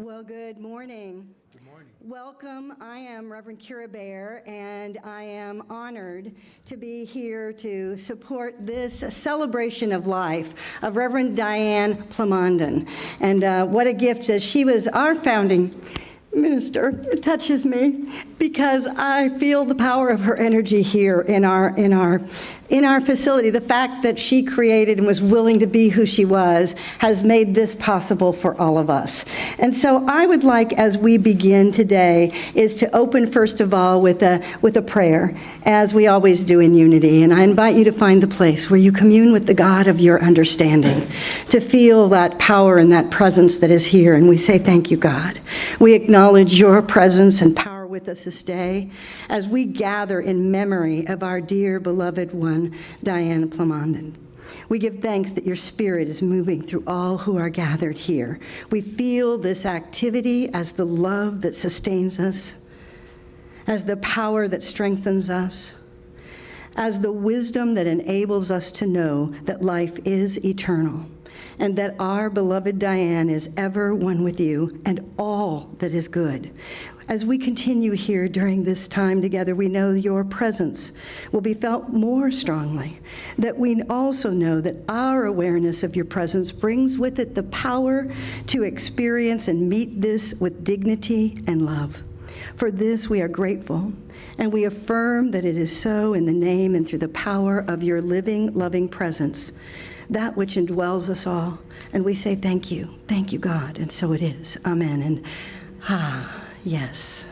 Well, good morning. Good morning. Welcome. I am Reverend Kira Bear, and I am honored to be here to support this celebration of life of Reverend Diane Pamondon. And what a gift that she was our founding minister. It touches me because I feel the power of her energy here in our facility. The fact that she created and was willing to be who she was has made this possible for all of us. And so I would like, as we begin today, is to open first of all with a prayer, as we always do in unity. And I invite you to find the place where you commune with the God of your understanding, to feel that power and that presence that is here. And we say, thank you, God. We acknowledge your presence and power with us this day as we gather in memory of our dear beloved one, Diane Pamondon. We give thanks that your spirit is moving through all who are gathered here. We feel this activity as the love that sustains us, as the power that strengthens us, as the wisdom that enables us to know that life is eternal, and that our beloved Diane is ever one with you and all that is good. As we continue here during this time together, we know your presence will be felt more strongly, that we also know that our awareness of your presence brings with it the power to experience and meet this with dignity and love. For this we are grateful, and we affirm that it is so in the name and through the power of your living, loving presence, that which indwells us all. And we say thank you, God, and so it is. Amen. And yes.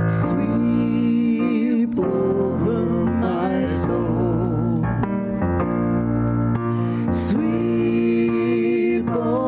Sweep over my soul. Sweep over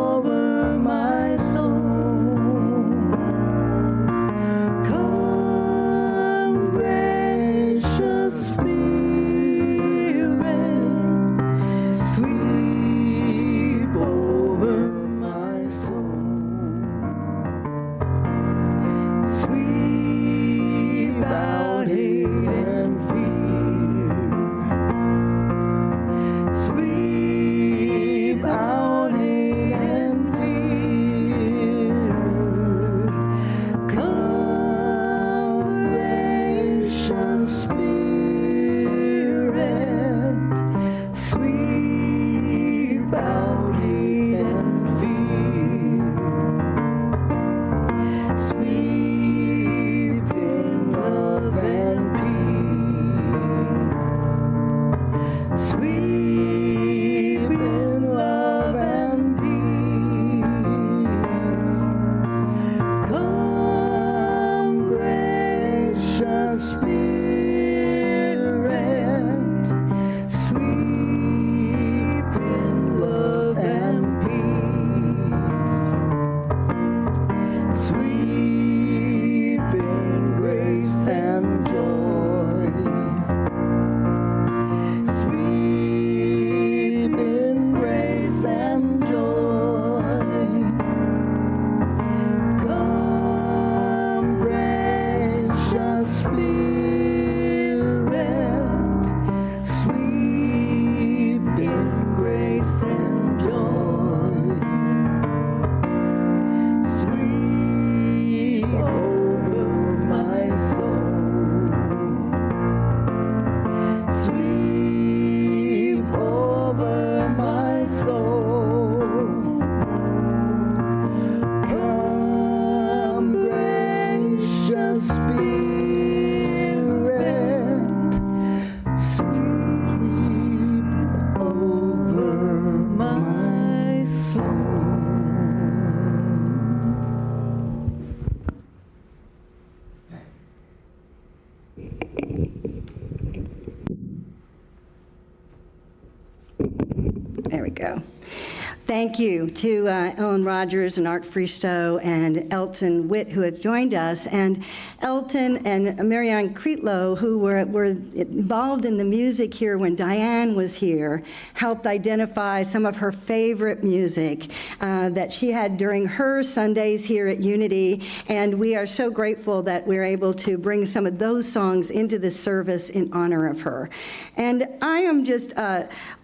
Thank you to Ellen Rogers and Art Fristow and Elton Witt who have joined us, and Elton and Marianne Creetlow, who were involved in the music here when Diane was here, helped identify some of her favorite music that she had during her Sundays here at Unity, and we are so grateful that we're able to bring some of those songs into this service in honor of her. And I am just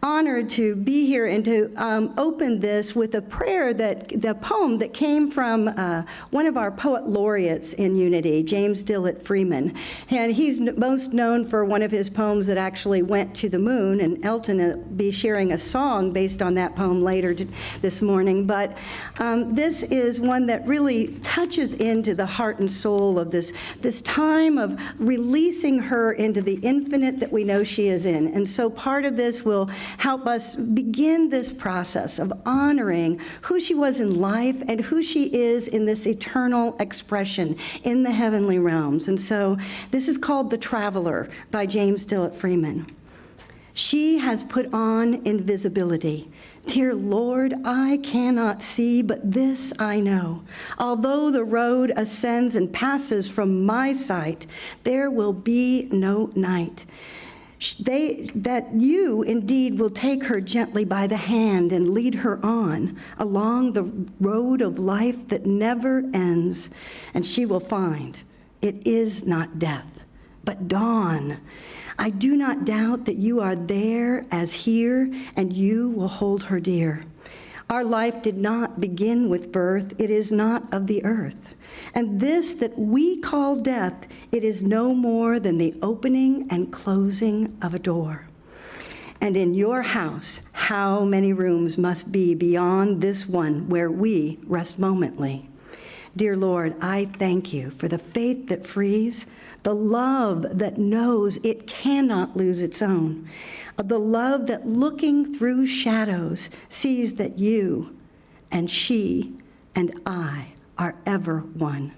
honored to be here and to open this with a prayer the poem that came from one of our poet laureates in Unity, James Dillett Freeman. And he's most known for one of his poems that actually went to the moon, and Elton will be sharing a song based on that poem later this morning. But this is one that really touches into the heart and soul of this time of releasing her into the infinite that we know she is in. And so part of this will help us begin this process of honoring who she was in life and who she is in this eternal expression in the heavenly realms. And so this is called The Traveler by James Dillett Freeman. She has put on invisibility. Dear Lord, I cannot see, but this I know. Although the road ascends and passes from my sight, there will be no night. That you indeed will take her gently by the hand and lead her on along the road of life that never ends, and she will find it is not death, but dawn. I do not doubt that you are there as here, and you will hold her dear. Our life did not begin with birth, it is not of the earth. And this that we call death, it is no more than the opening and closing of a door. And in your house, how many rooms must be beyond this one where we rest momently? Dear Lord, I thank you for the faith that frees, the love that knows it cannot lose its own, the love that looking through shadows sees that you and she and I are ever one.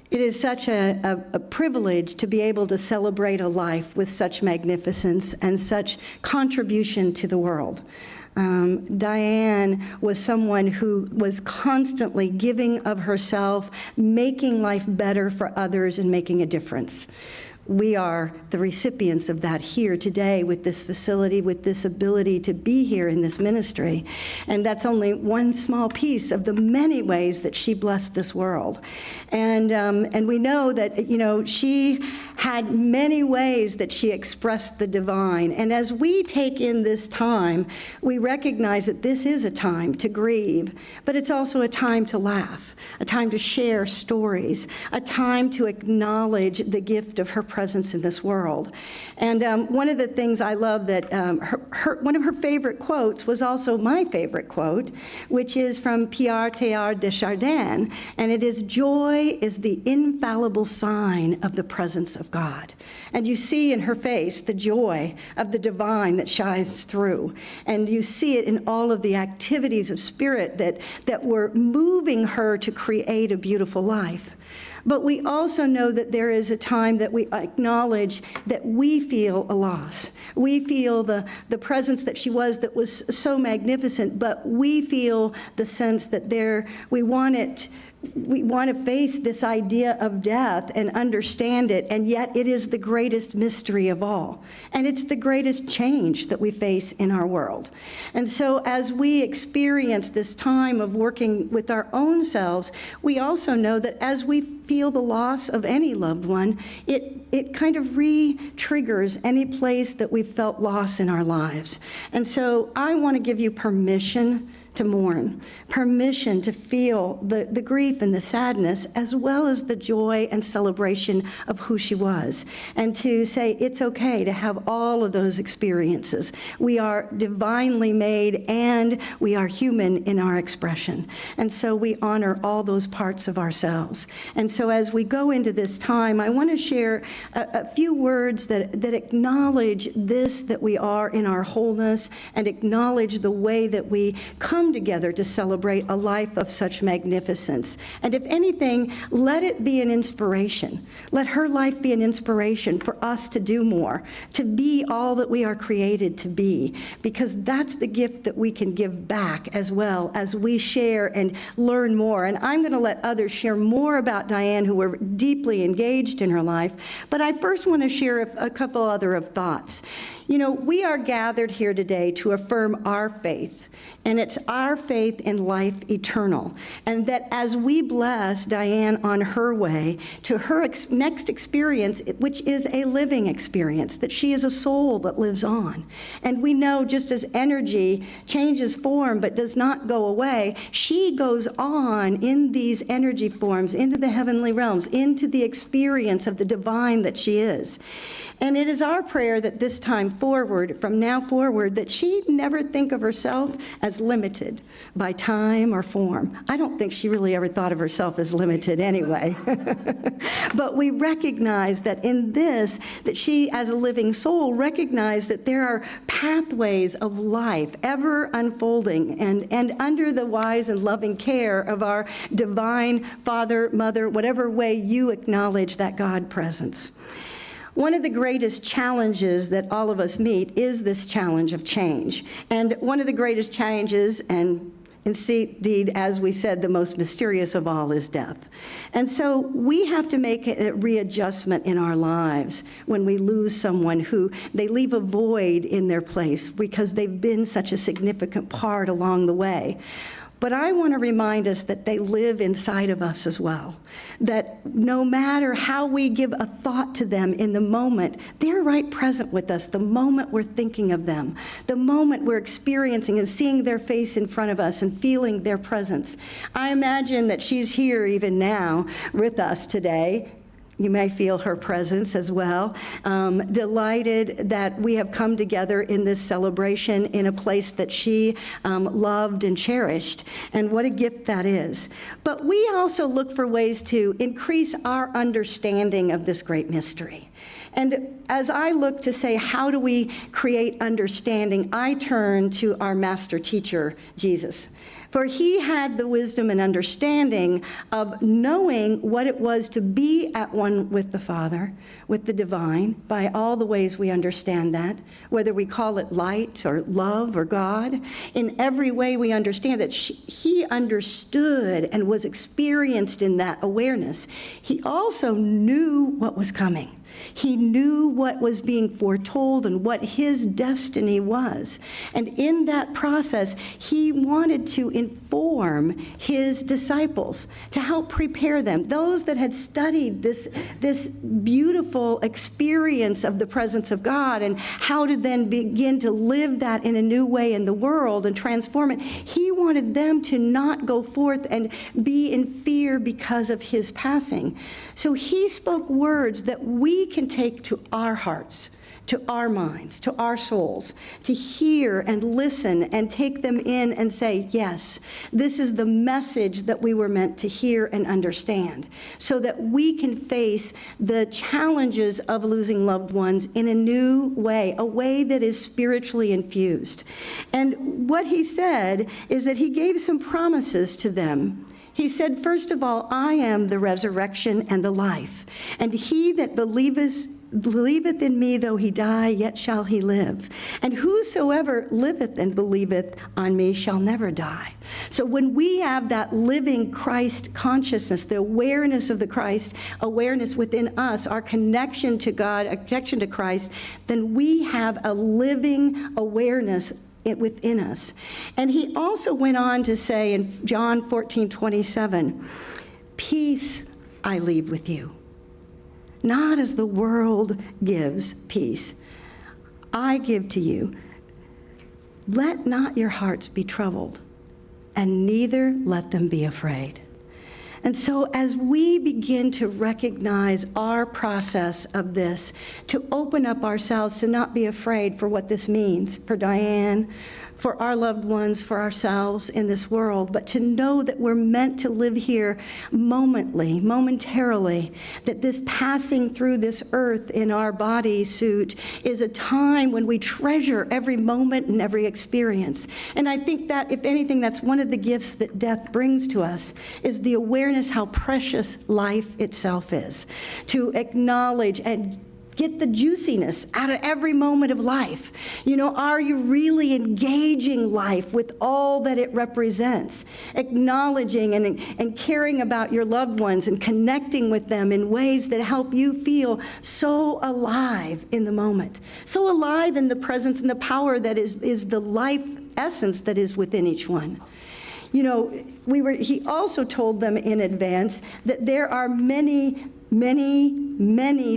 It is such a privilege to be able to celebrate a life with such magnificence and such contribution to the world. Diane was someone who was constantly giving of herself, making life better for others and making a difference. We are the recipients of that here today with this facility, with this ability to be here in this ministry. And that's only one small piece of the many ways that she blessed this world. And we know that, she had many ways that she expressed the divine. And as we take in this time, we recognize that this is a time to grieve, but it's also a time to laugh, a time to share stories, a time to acknowledge the gift of her presence in this world. And one of the things I love that one of her favorite quotes was also my favorite quote, which is from Pierre Teilhard de Chardin, and it is, "Joy is the infallible sign of the presence of God." And you see in her face the joy of the divine that shines through. And you see it in all of the activities of spirit that were moving her to create a beautiful life. But we also know that there is a time that we acknowledge that we feel a loss. We feel the presence that she was that was so magnificent, but we feel the sense that we want to face this idea of death and understand it, and yet it is the greatest mystery of all. And it's the greatest change that we face in our world. And so as we experience this time of working with our own selves, we also know that as we feel the loss of any loved one, it kind of re-triggers any place that we've felt loss in our lives. And so I want to give you permission to mourn, permission to feel the grief and the sadness, as well as the joy and celebration of who she was, and to say it's okay to have all of those experiences. We are divinely made, and we are human in our expression. And so we honor all those parts of ourselves. And so as we go into this time, I want to share a few words that acknowledge this, that we are in our wholeness, and acknowledge the way that we come together to celebrate a life of such magnificence. And if anything, let it be an inspiration. Let her life be an inspiration for us to do more, to be all that we are created to be, because that's the gift that we can give back as well as we share and learn more. And I'm going to let others share more about Diane, who were deeply engaged in her life, but I first want to share a couple other of thoughts. You know, we are gathered here today to affirm our faith, and it's our faith in life eternal. And that as we bless Diane on her way to her next experience, which is a living experience, that she is a soul that lives on. And we know just as energy changes form but does not go away, she goes on in these energy forms into the heavenly realms, into the experience of the divine that she is. And it is our prayer that this time forward, from now forward, that she never think of herself as limited by time or form. I don't think she really ever thought of herself as limited anyway. But we recognize that in this, that she as a living soul recognized that there are pathways of life ever unfolding and under the wise and loving care of our divine Father, Mother, whatever way you acknowledge that God presence. One of the greatest challenges that all of us meet is this challenge of change. And one of the greatest challenges, and indeed, as we said, the most mysterious of all, is death. And so we have to make a readjustment in our lives when we lose someone who they leave a void in their place because they've been such a significant part along the way. But I want to remind us that they live inside of us as well. That no matter how we give a thought to them in the moment, they're right present with us the moment we're thinking of them, the moment we're experiencing and seeing their face in front of us and feeling their presence. I imagine that she's here even now with us today. You may feel her presence as well. Delighted that we have come together in this celebration in a place that she loved and cherished, and what a gift that is. But we also look for ways to increase our understanding of this great mystery. And as I look to say, how do we create understanding, I turn to our master teacher, Jesus. For he had the wisdom and understanding of knowing what it was to be at one with the Father, with the divine, by all the ways we understand that, whether we call it light or love or God. In every way we understand that he understood and was experienced in that awareness. He also knew what was coming. He knew what was being foretold and what his destiny was. And in that process, he wanted to inform his disciples, to help prepare them, those that had studied this beautiful experience of the presence of God and how to then begin to live that in a new way in the world and transform it. He wanted them to not go forth and be in fear because of his passing. So he spoke words that we can take to our hearts, to our minds, to our souls, to hear and listen and take them in and say, yes, this is the message that we were meant to hear and understand, so that we can face the challenges of losing loved ones in a new way, a way that is spiritually infused. And what he said is that he gave some promises to them. He said, first of all, I am the resurrection and the life, and he that believeth in me, though he die, yet shall he live. And whosoever liveth and believeth on me shall never die. So when we have that living Christ consciousness, the awareness of the Christ, awareness within us, our connection to God, a connection to Christ, then we have a living awareness within us. And he also went on to say in John 14:27, peace I leave with you. Not as the world gives peace, I give to you. Let not your hearts be troubled, and neither let them be afraid. And so as we begin to recognize our process of this, to open up ourselves, to not be afraid for what this means for Diane, for our loved ones, for ourselves in this world, but to know that we're meant to live here momentarily, that this passing through this earth in our body suit is a time when we treasure every moment and every experience. And I think that, if anything, that's one of the gifts that death brings to us, is the awareness awareness how precious life itself is, to acknowledge and get the juiciness out of every moment of life. You know, are you really engaging life with all that it represents? Acknowledging and caring about your loved ones and connecting with them in ways that help you feel so alive in the moment. So alive in the presence and the power that is the life essence that is within each one. You know, he also told them in advance that there are many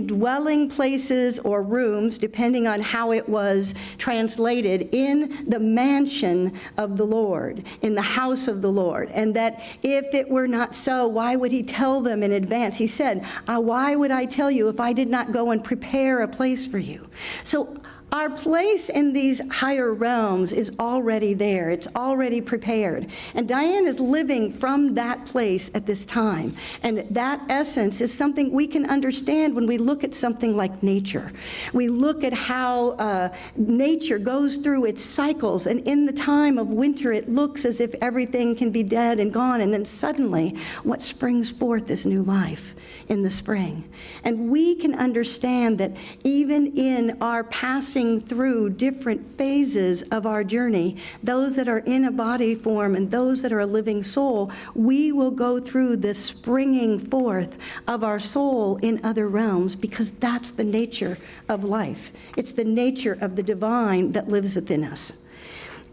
dwelling places or rooms, depending on how it was translated, in the mansion of the Lord, in the house of the Lord. And that if it were not so, why would he tell them in advance? He said, why would I tell you if I did not go and prepare a place for you? So our place in these higher realms is already there. It's already prepared. And Diane is living from that place at this time. And that essence is something we can understand when we look at something like nature. We look at how nature goes through its cycles. And in the time of winter, it looks as if everything can be dead and gone. And then suddenly, what springs forth is new life in the spring. And we can understand that even in our passing through different phases of our journey, those that are in a body form and those that are a living soul, we will go through the springing forth of our soul in other realms, because that's the nature of life. It's the nature of the divine that lives within us.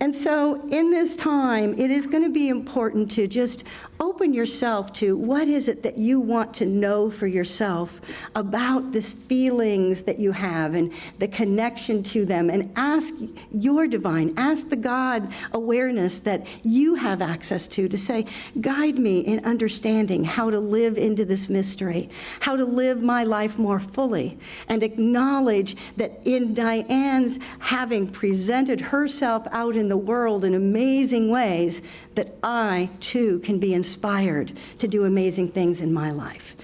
And so in this time, it is going to be important to just open yourself to what is it that you want to know for yourself about these feelings that you have and the connection to them, and ask your divine, ask the God awareness that you have access to say, guide me in understanding how to live into this mystery, how to live my life more fully, and acknowledge that in Diane's having presented herself out in the world in amazing ways, that I too can be inspired to do amazing things in my life.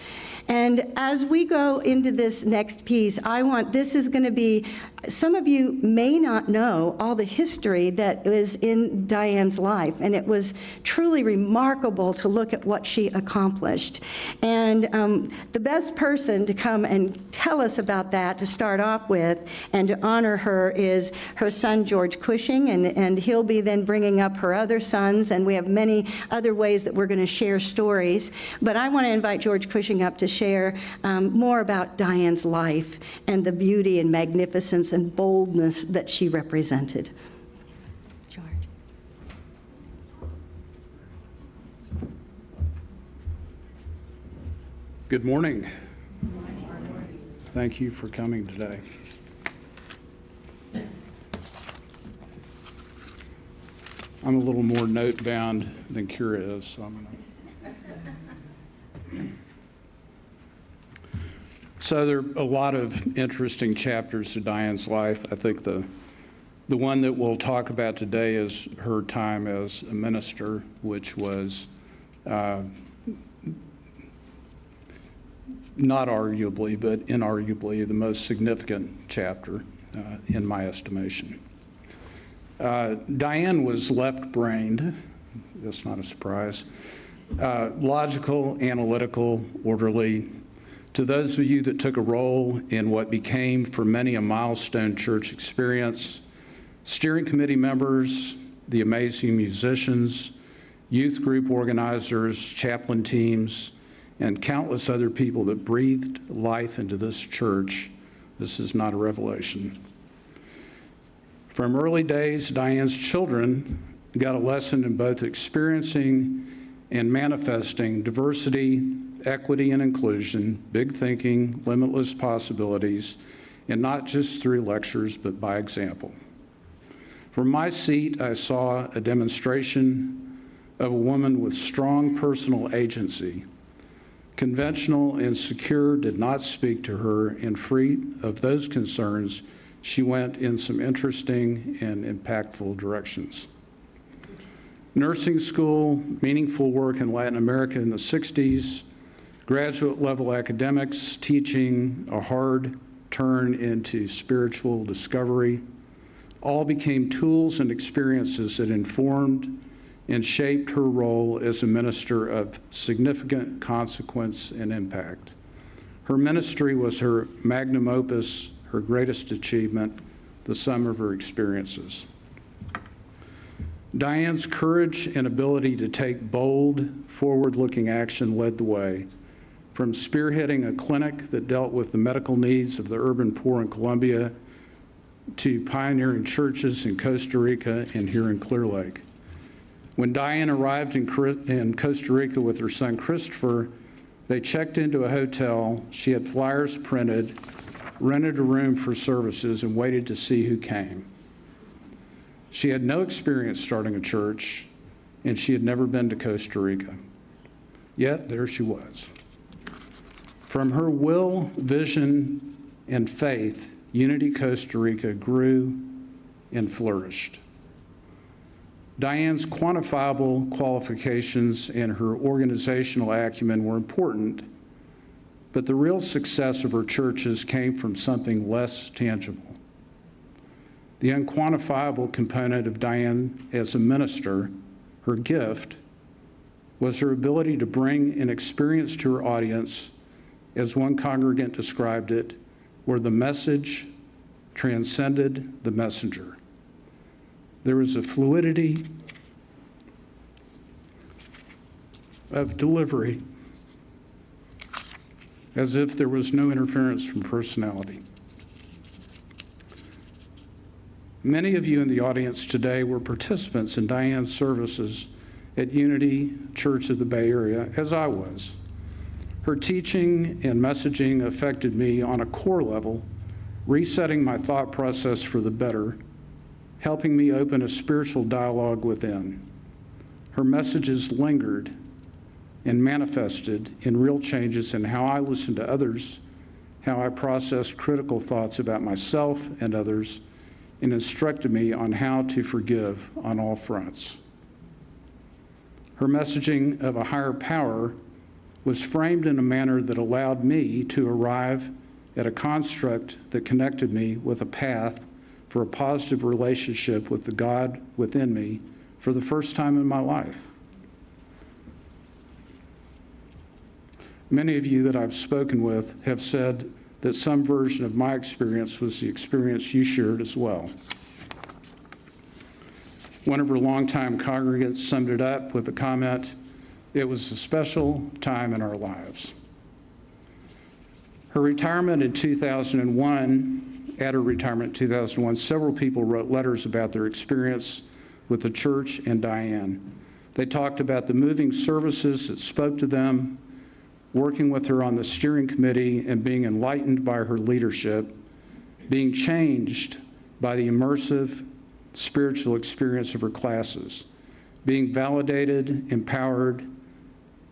And as we go into this next piece, this is going to be, some of you may not know all the history that was in Diane's life, and it was truly remarkable to look at what she accomplished. And the best person to come and tell us about that to start off with and to honor her is her son, George Cushing, and he'll be then bringing up her other sons, and we have many other ways that we're going to share stories. But I want to invite George Cushing up to share more about Diane's life and the beauty and magnificence and boldness that she represented. George. Good morning. Thank you for coming today. I'm a little more note-bound than Kira is, so I'm going to... So there are a lot of interesting chapters to Diane's life. I think the one that we'll talk about today is her time as a minister, which was not arguably, but inarguably the most significant chapter in my estimation. Diane was left-brained, that's not a surprise, logical, analytical, orderly. To those of you that took a role in what became for many a milestone church experience, steering committee members, the amazing musicians, youth group organizers, chaplain teams, and countless other people that breathed life into this church, this is not a revelation. From early days, Diane's children got a lesson in both experiencing and manifesting diversity, equity and inclusion, big thinking, limitless possibilities, and not just through lectures, but by example. From my seat, I saw a demonstration of a woman with strong personal agency. Conventional and secure did not speak to her, and free of those concerns, she went in some interesting and impactful directions. Nursing school, meaningful work in Latin America in the 60s, graduate level academics, teaching, a hard turn into spiritual discovery, all became tools and experiences that informed and shaped her role as a minister of significant consequence and impact. Her ministry was her magnum opus, her greatest achievement, the sum of her experiences. Diane's courage and ability to take bold, forward-looking action led the way, from spearheading a clinic that dealt with the medical needs of the urban poor in Colombia to pioneering churches in Costa Rica and here in Clear Lake. When Diane arrived in Costa Rica with her son Christopher, they checked into a hotel. She had flyers printed, rented a room for services, and waited to see who came. She had no experience starting a church, and she had never been to Costa Rica. Yet, there she was. From her will, vision, and faith, Unity Costa Rica grew and flourished. Diane's quantifiable qualifications and her organizational acumen were important, but the real success of her churches came from something less tangible. The unquantifiable component of Diane as a minister, her gift, was her ability to bring an experience to her audience, as one congregant described it, where the message transcended the messenger. There was a fluidity of delivery, as if there was no interference from personality. Many of you in the audience today were participants in Diane's services at Unity Church of the Bay Area, as I was. Her teaching and messaging affected me on a core level, resetting my thought process for the better, helping me open a spiritual dialogue within. Her messages lingered and manifested in real changes in how I listened to others, how I processed critical thoughts about myself and others, and instructed me on how to forgive on all fronts. Her messaging of a higher power was framed in a manner that allowed me to arrive at a construct that connected me with a path for a positive relationship with the God within me for the first time in my life. Many of you that I've spoken with have said that some version of my experience was the experience you shared as well. One of her longtime congregants summed it up with a comment, "It was a special time in our lives." Her retirement in 2001, at her retirement in 2001, several people wrote letters about their experience with the church and Diane. They talked about the moving services that spoke to them, working with her on the steering committee and being enlightened by her leadership, being changed by the immersive spiritual experience of her classes, being validated, empowered,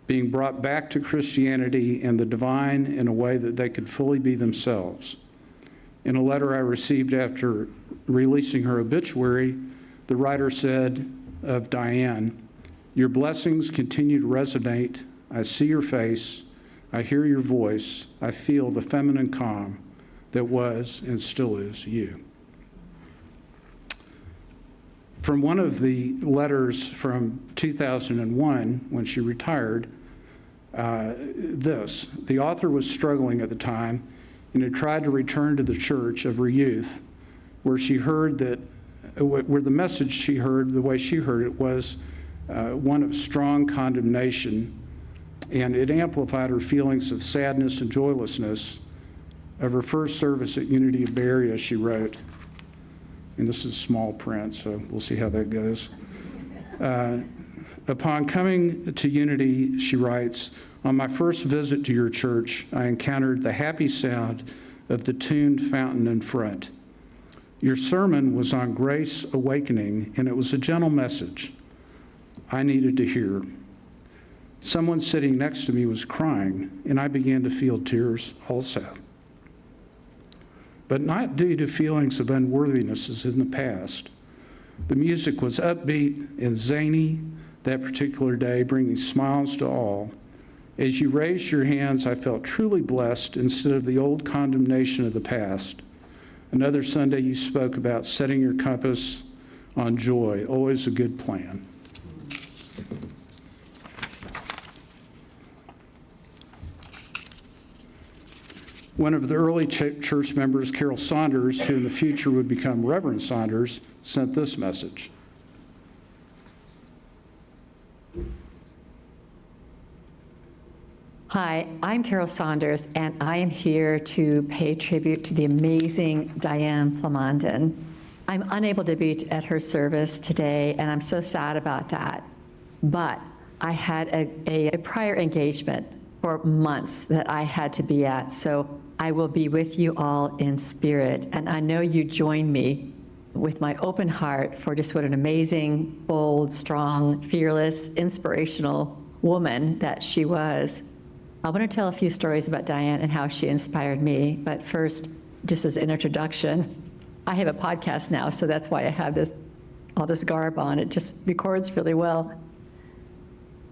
being brought back to Christianity and the divine in a way that they could fully be themselves. In a letter I received after releasing her obituary, the writer said of Diane, "Your blessings continue to resonate. I see your face. I hear your voice. I feel the feminine calm that was and still is you." From one of the letters from 2001, when she retired, the author was struggling at the time and had tried to return to the church of her youth, where she heard that, where the message she heard, the way she heard it, was one of strong condemnation, and it amplified her feelings of sadness and joylessness of her first service at Unity of Bay Area, she wrote, and this is small print, so we'll see how that goes. Upon coming to Unity, she writes, "On my first visit to your church, I encountered the happy sound of the tuned fountain in front. Your sermon was on grace awakening, and it was a gentle message I needed to hear. Someone sitting next to me was crying, and I began to feel tears also. But not due to feelings of unworthiness as in the past. The music was upbeat and zany that particular day, bringing smiles to all. As you raised your hands, I felt truly blessed instead of the old condemnation of the past. Another Sunday you spoke about setting your compass on joy, always a good plan." One of the early church members, Carol Saunders, who in the future would become Reverend Saunders, sent this message. Hi, I'm Carol Saunders, and I am here to pay tribute to the amazing Diane Pamondon. I'm unable to be at her service today, and I'm so sad about that. But I had a prior engagement for months that I had to be at, so I will be with you all in spirit. And I know you join me with my open heart for just what an amazing, bold, strong, fearless, inspirational woman that she was. I want to tell a few stories about Diane and how she inspired me. But first, just as an introduction, I have a podcast now, so that's why I have all this garb on. It just records really well.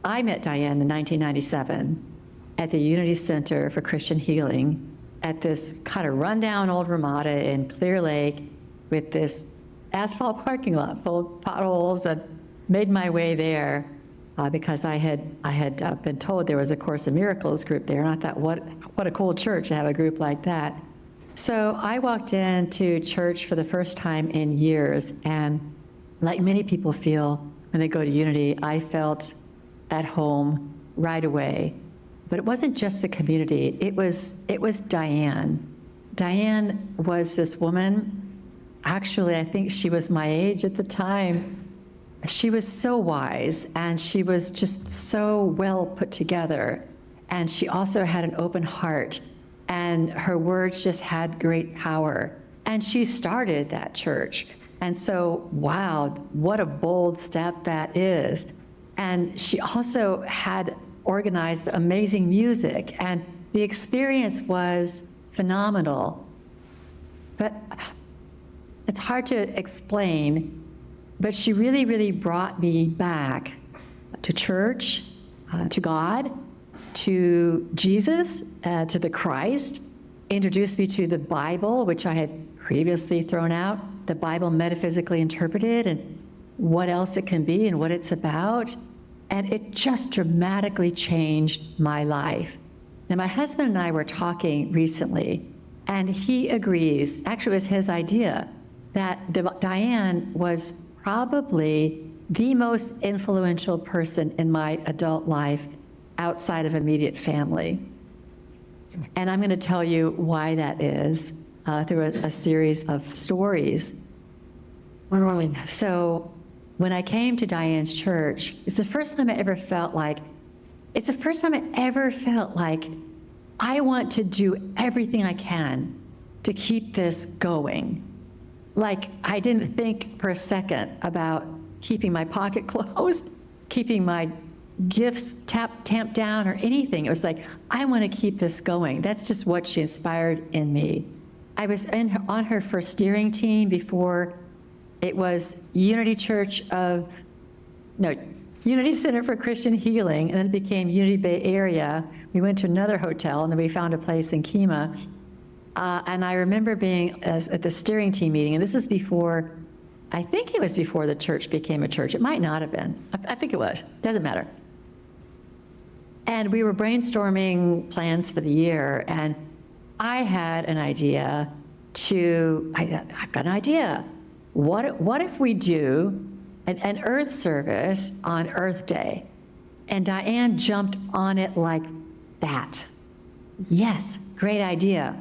I met Diane in 1997 at the Unity Center for Christian Healing at this kind of rundown old Ramada in Clear Lake with this asphalt parking lot full of potholes, and made my way there because I had been told there was a Course in Miracles group there, and I thought, what a cool church to have a group like that. So I walked into church for the first time in years, and like many people feel when they go to Unity, I felt at home right away. But it wasn't just the community, it was Diane. Diane was this woman, actually I think she was my age at the time. She was so wise, and she was just so well put together. And she also had an open heart, and her words just had great power. And she started that church. And so, wow, what a bold step that is. And she also had organized amazing music, and the experience was phenomenal. But it's hard to explain, but she really, really brought me back to church, to God, to Jesus, to the Christ, introduced me to the Bible, which I had previously thrown out, the Bible metaphysically interpreted, and what else it can be and what it's about. And it just dramatically changed my life. Now, my husband and I were talking recently, and he agrees, actually it was his idea, that Diane was probably the most influential person in my adult life outside of immediate family. And I'm going to tell you why that is through a series of stories. So when I came to Diane's church, it's the first time I ever felt like I want to do everything I can to keep this going. Like, I didn't think for a second about keeping my pocket closed, keeping my gifts tamped down or anything. It was like, I want to keep this going. That's just what she inspired in me. I was on her first steering team before it was Unity Center for Christian Healing, and then it became Unity Bay Area. We went to another hotel, and then we found a place in Kemah. And I remember being at the steering team meeting, and this is before, I think it was before the church became a church. It might not have been. I think it was. Doesn't matter. And we were brainstorming plans for the year, and I had an idea I've got an idea. What if we do an Earth service on Earth Day? And Diane jumped on it like that. Yes, great idea.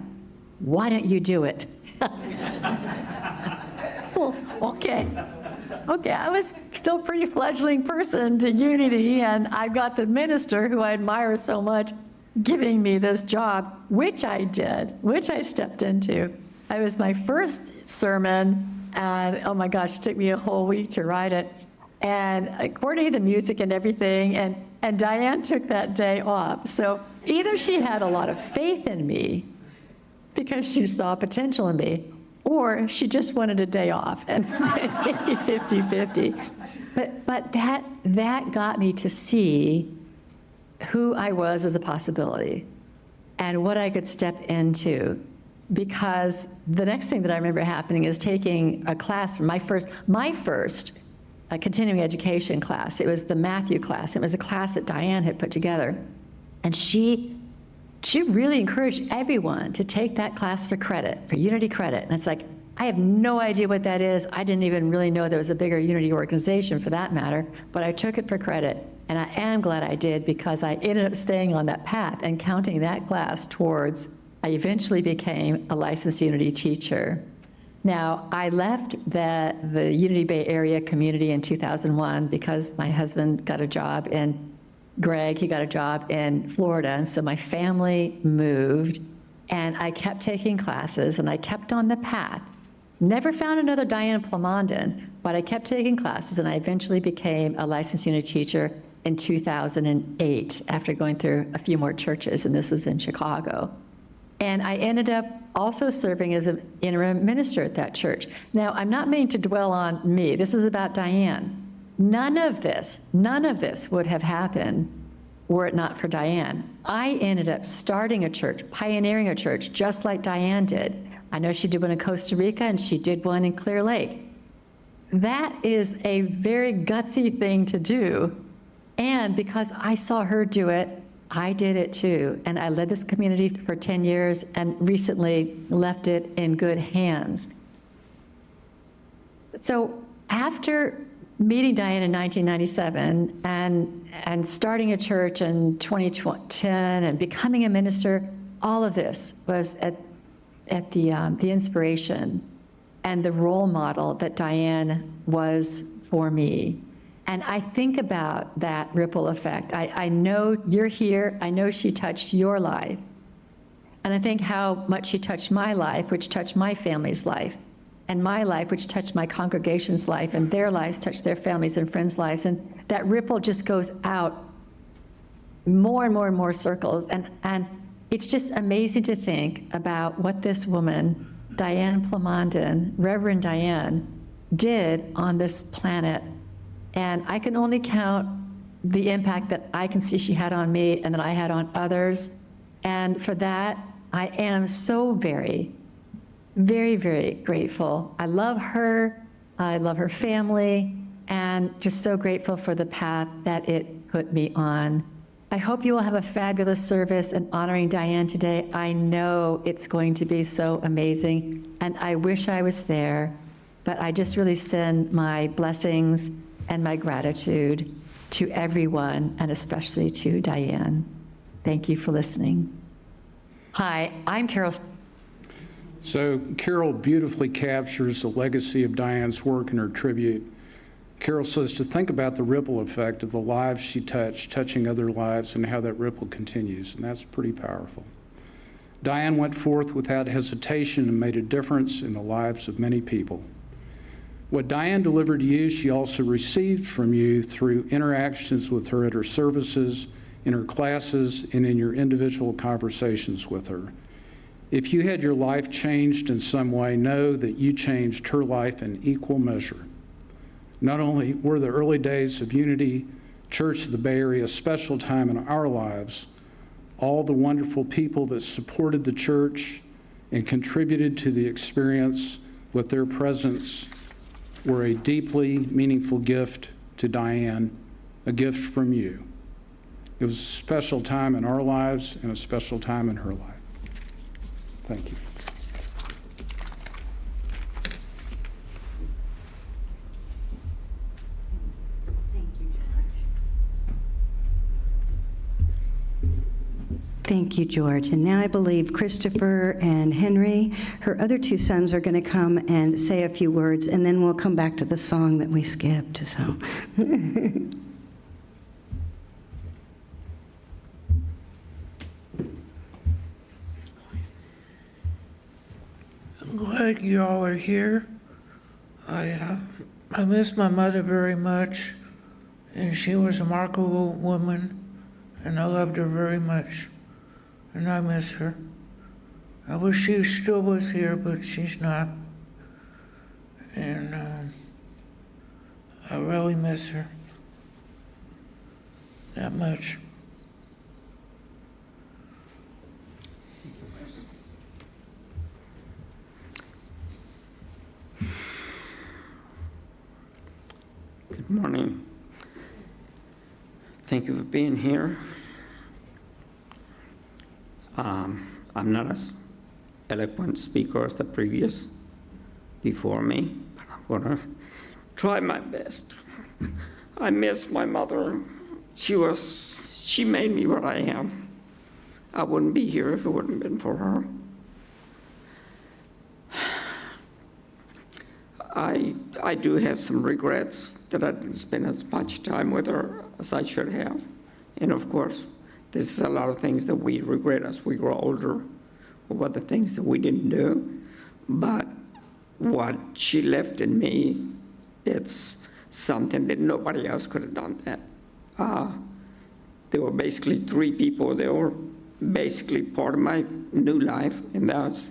Why don't you do it? Well, okay, I was still a pretty fledgling person to Unity, and I've got the minister who I admire so much giving me this job, which I did, which I stepped into. It was my first sermon, and oh my gosh, it took me a whole week to write it. And I coordinated the music and everything, and Diane took that day off. So either she had a lot of faith in me because she saw potential in me, or she just wanted a day off, and maybe 50-50. But that got me to see who I was as a possibility and what I could step into. Because the next thing that I remember happening is taking a class from my first continuing education class. It was the Matthew class. It was a class that Diane had put together. And she she really encouraged everyone to take that class for credit, for Unity credit. And it's like, I have no idea what that is. I didn't even really know there was a bigger Unity organization for that matter, but I took it for credit. And I am glad I did, because I ended up staying on that path and counting that class towards, I eventually became a licensed Unity teacher. Now, I left the Unity Bay Area community in 2001 because my husband got a job in Greg, he got a job in Florida, and so my family moved, and I kept taking classes, and I kept on the path. Never found another Diane Plamondon, but I kept taking classes, and I eventually became a licensed Unity teacher in 2008 after going through a few more churches, and this was in Chicago. And I ended up also serving as an interim minister at that church. Now, I'm not meaning to dwell on me. This is about Diane. None of this would have happened were it not for Diane. I ended up starting a church, pioneering a church, just like Diane did. I know she did one in Costa Rica, and she did one in Clear Lake. That is a very gutsy thing to do. And because I saw her do it, I did it too. And I led this community for 10 years and recently left it in good hands. So after meeting Diane in 1997 and starting a church in 2010 and becoming a minister, all of this was at the inspiration and the role model that Diane was for me. And I think about that ripple effect. I know you're here. I know she touched your life. And I think how much she touched my life, which touched my family's life, and my life, which touched my congregation's life, and their lives touched their families and friends' lives. And that ripple just goes out more and more and more circles. And it's just amazing to think about what this woman, Diane Plamondon, Reverend Diane, did on this planet. And I can only count the impact that I can see she had on me and that I had on others. And for that, I am so very, very, very grateful. I love her family, and just so grateful for the path that it put me on. I hope you will have a fabulous service in honoring Diane today. I know it's going to be so amazing, and I wish I was there, but I just really send my blessings and my gratitude to everyone, and especially to Diane. Thank you for listening. Hi, I'm Carol. So Carol beautifully captures the legacy of Diane's work in her tribute. Carol says to think about the ripple effect of the lives she touched, touching other lives, and how that ripple continues, and that's pretty powerful. Diane went forth without hesitation and made a difference in the lives of many people. What Diane delivered to you, she also received from you through interactions with her at her services, in her classes, and in your individual conversations with her. If you had your life changed in some way, know that you changed her life in equal measure. Not only were the early days of Unity Church of the Bay Area a special time in our lives, all the wonderful people that supported the church and contributed to the experience with their presence were a deeply meaningful gift to Diane, a gift from you. It was a special time in our lives and a special time in her life. Thank you. Thank you, George. And now I believe Christopher and Henry, her other two sons, are going to come and say a few words, and then we'll come back to the song that we skipped. So. I'm glad you all are here. I miss my mother very much, and she was a remarkable woman, and I loved her very much, and I miss her. I wish she still was here, but she's not, and I really miss her that much. Good morning. Thank you for being here. I'm not as eloquent speaker as the previous before me, but I'm gonna try my best. I miss my mother. She made me what I am. I wouldn't be here if it wouldn't have been for her. I do have some regrets that I didn't spend as much time with her as I should have. And of course, there's a lot of things that we regret as we grow older, about the things that we didn't do. But what she left in me, it's something that nobody else could have done that. There were basically three people that were basically part of my new life, and that's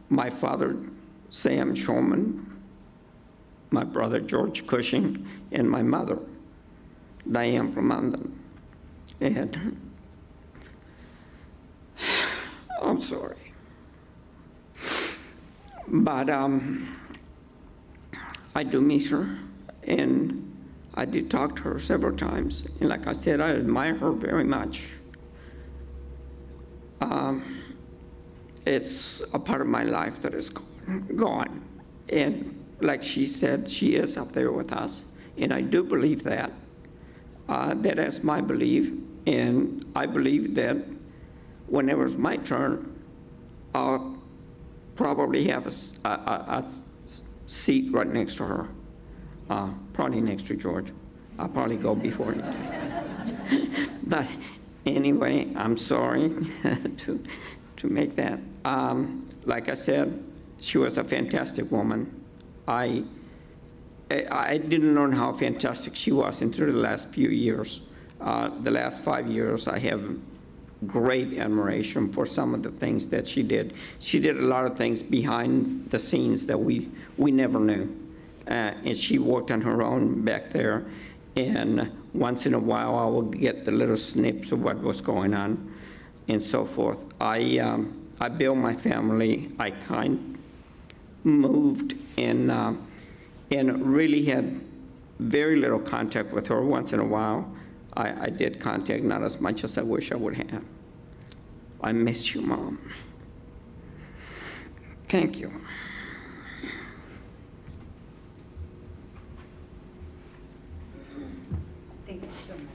my father, Sam Shulman, my brother, George Cushing, and my mother, Diane Pamondon. And I'm sorry. But I do miss her, and I did talk to her several times. And like I said, I admire her very much. It's a part of my life that is gone. And like she said, she is up there with us. And I do believe that. That is my belief. And I believe that whenever it's my turn, I'll probably have a seat right next to her, probably next to George. I'll probably go before he does. But anyway, I'm sorry to make that. Like I said, she was a fantastic woman. I didn't learn how fantastic she was until the last few years. The last 5 years, I have great admiration for some of the things that she did. She did a lot of things behind the scenes that we never knew. And she worked on her own back there. And once in a while, I would get the little snips of what was going on and so forth. I built my family. I moved and really had very little contact with her. Once in a while, I did contact, not as much as I wish I would have. I miss you, Mom. Thank you. Thank you so much.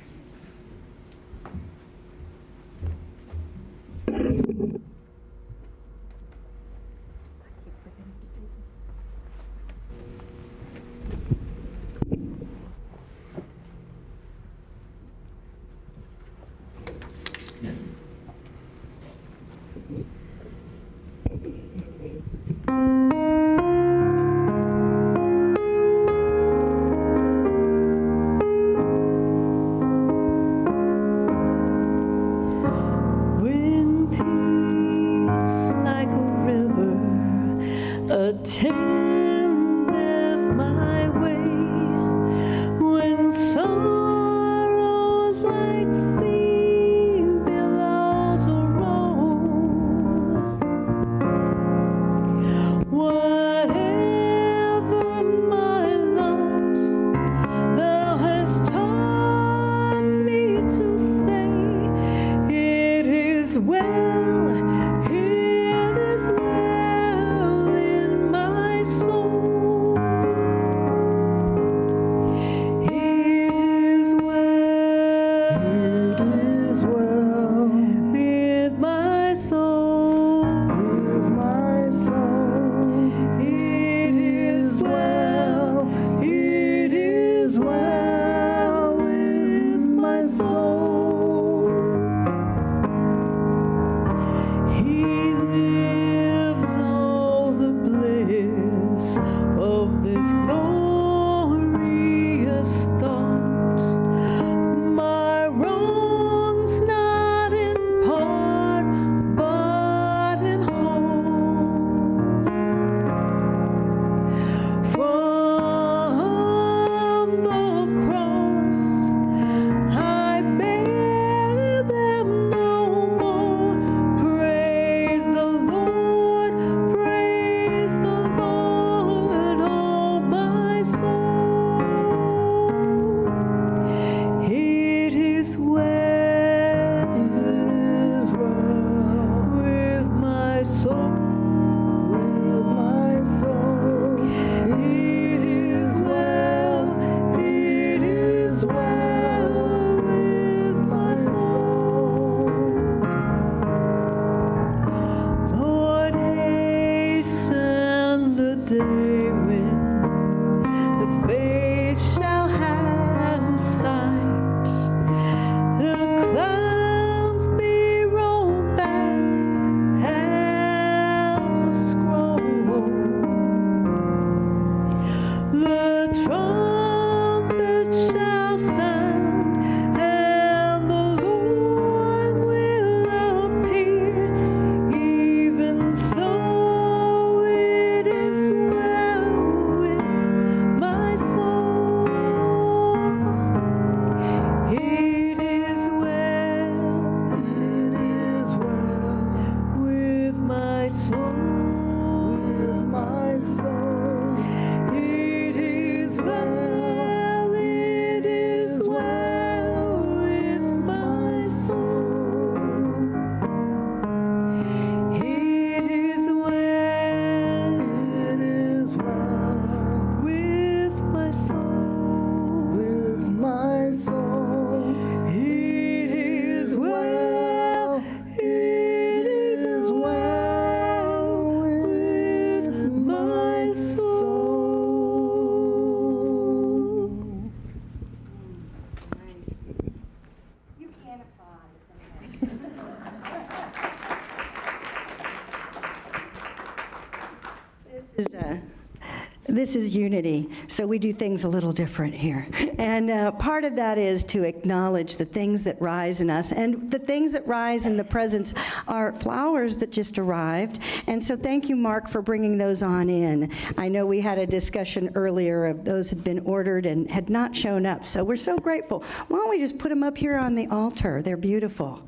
this is unity, so we do things a little different here. And part of that is to acknowledge the things that rise in us. And the things that rise in the presence are flowers that just arrived. And so thank you, Mark, for bringing those on in. I know we had a discussion earlier of those had been ordered and had not shown up, so we're so grateful. Why don't we just put them up here on the altar? They're beautiful.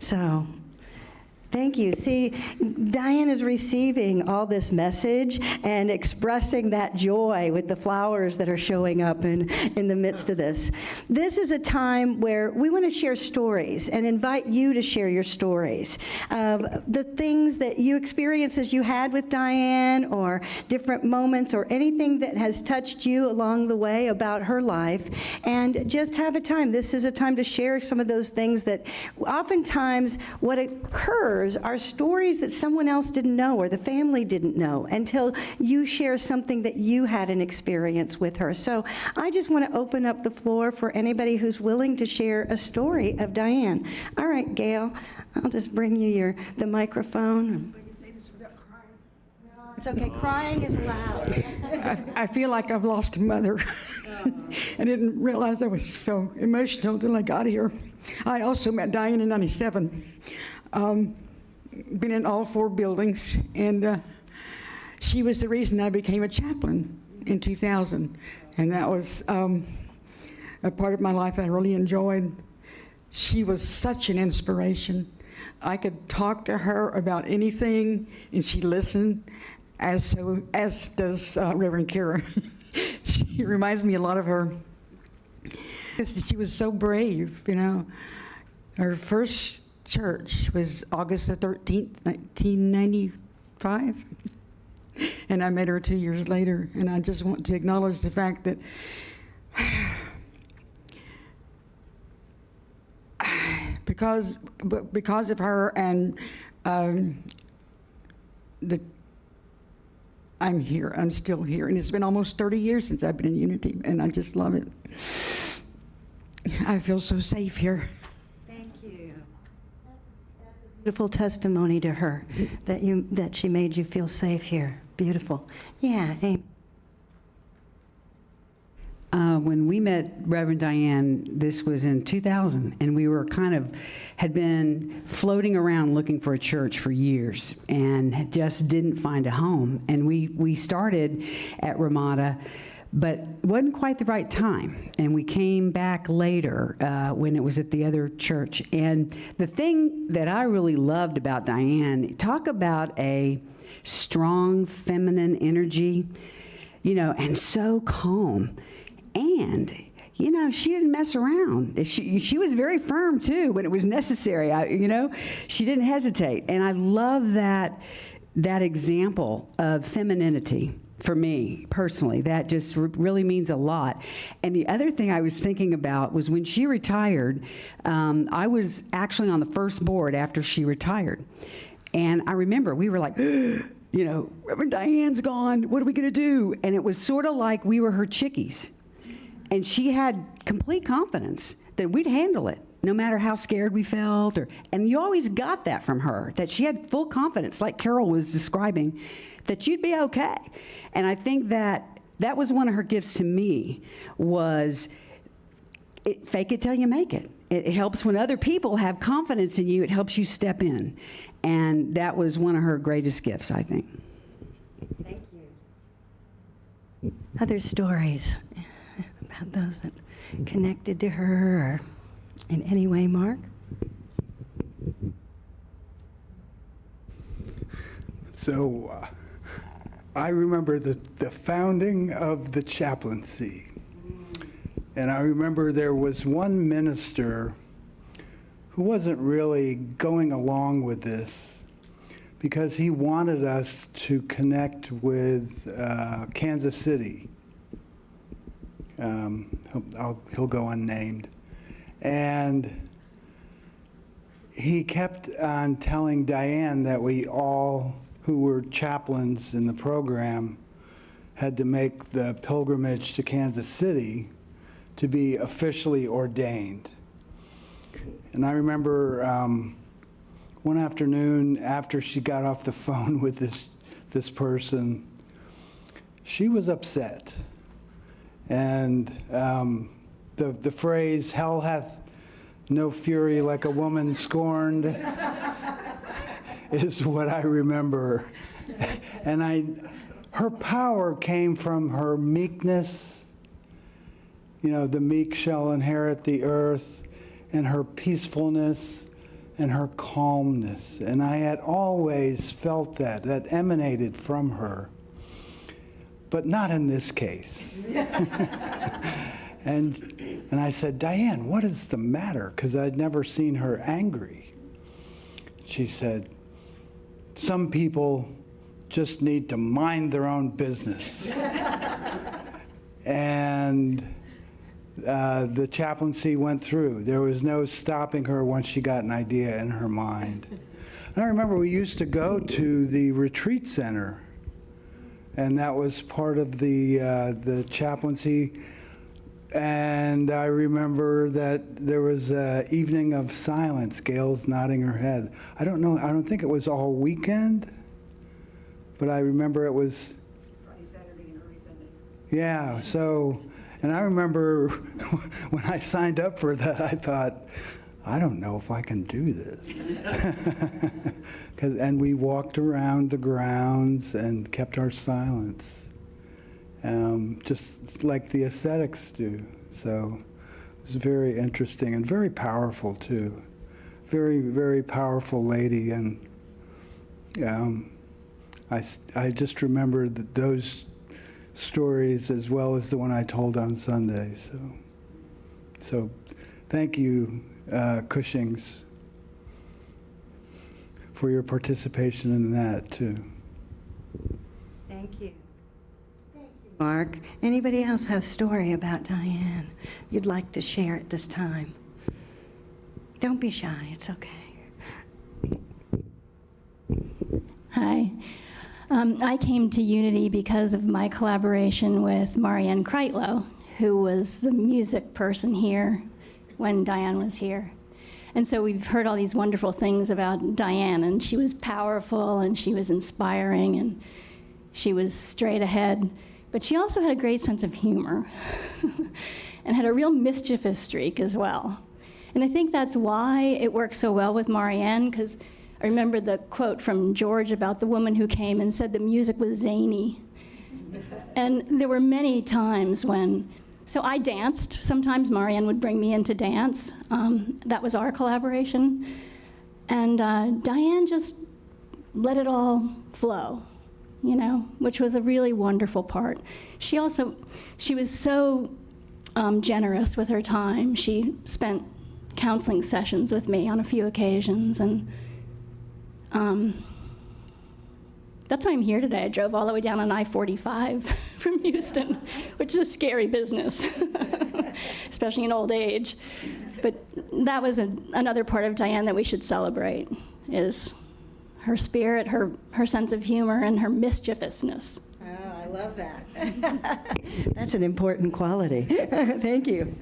So thank you. See, Diane is receiving all this message and expressing that joy with the flowers that are showing up in the midst of this. This is a time where we want to share stories and invite you to share your stories of the things that you experiences you had with Diane, or different moments, or anything that has touched you along the way about her life, and just have a time. This is a time to share some of those things that oftentimes what occurs are stories that someone else didn't know or the family didn't know until you share something that you had an experience with her. So I just want to open up the floor for anybody who's willing to share a story of Diane. All right, Gail, I'll just bring you the microphone. It's okay, crying is allowed. I feel like I've lost a mother. I didn't realize I was so emotional until I got here. I also met Diane in '97. Been in all 4 buildings, and she was the reason I became a chaplain in 2000, and that was a part of my life I really enjoyed. She was such an inspiration. I could talk to her about anything, and she listened, as does Reverend Kira. She reminds me a lot of her. She was so brave, you know. Her first church was August the 13th, 1995. And I met her 2 years later. And I just want to acknowledge the fact that because of her and I'm here. I'm still here. And it's been almost 30 years since I've been in Unity, and I just love it. I feel so safe here. Beautiful testimony to her that she made you feel safe here. Beautiful. Yeah. Amy. When we met Reverend Diane, this was in 2000, and we were had been floating around looking for a church for years and just didn't find a home. And we started at Ramada, but it wasn't quite the right time. And we came back later when it was at the other church. And the thing that I really loved about Diane, talk about a strong feminine energy, you know, and so calm. And, you know, she didn't mess around. She was very firm, too, when it was necessary. She didn't hesitate. And I love that example of femininity. For me, personally, that just really means a lot. And the other thing I was thinking about was when she retired, I was actually on the first board after she retired. And I remember we were like, you know, Reverend Diane's gone, what are we gonna do? And it was sort of like we were her chickies. And she had complete confidence that we'd handle it, no matter how scared we felt. And you always got that from her, that she had full confidence, like Carol was describing, that you'd be okay. And I think that was one of her gifts to me, was fake it till you make it. It helps when other people have confidence in you, it helps you step in. And that was one of her greatest gifts, I think. Thank you. Other stories about those that connected to her or in any way, Mark? So I remember the founding of the chaplaincy. And I remember there was one minister who wasn't really going along with this because he wanted us to connect with Kansas City. He'll go unnamed. And he kept on telling Diane that we all who were chaplains in the program had to make the pilgrimage to Kansas City to be officially ordained. And I remember one afternoon after she got off the phone with this person, she was upset. And the phrase, hell hath no fury like a woman scorned, is what I remember. And her power came from her meekness. You know, the meek shall inherit the earth, and her peacefulness and her calmness. And I had always felt that emanated from her, but not in this case. And I said, Diane, what is the matter? Because I'd never seen her angry. She said, some people just need to mind their own business. And the chaplaincy went through. There was no stopping her once she got an idea in her mind. And I remember we used to go to the retreat center, and that was part of the chaplaincy. And I remember that there was an evening of silence. Gail's nodding her head. I don't know. I don't think it was all weekend, but I remember it was Friday, Saturday, and early Sunday. Yeah. So, and I remember when I signed up for that, I thought, I don't know if I can do this. And we walked around the grounds and kept our silence. Just like the ascetics do. So it was very interesting and very powerful too. Very, very powerful lady. And I just remember those stories as well as the one I told on Sunday. So thank you, Cushings, for your participation in that too. Thank you. Mark, anybody else have a story about Diane you'd like to share at this time? Don't be shy, it's okay. Hi. I came to Unity because of my collaboration with Marianne Kreitlow, who was the music person here when Diane was here. And so we've heard all these wonderful things about Diane, and she was powerful, and she was inspiring, and she was straight ahead. But she also had a great sense of humor and had a real mischievous streak as well. And I think that's why it worked so well with Marianne, because I remember the quote from George about the woman who came and said the music was zany. And there were many times when, so I danced. Sometimes Marianne would bring me in to dance. That was our collaboration. And Diane just let it all flow, you know, which was a really wonderful part. She was so generous with her time. She spent counseling sessions with me on a few occasions, and that's why I'm here today. I drove all the way down on I-45 from Houston, which is a scary business, especially in old age. But that was another part of Diane that we should celebrate, is her spirit, her sense of humor, and her mischievousness. Oh, I love that. That's an important quality. Thank you.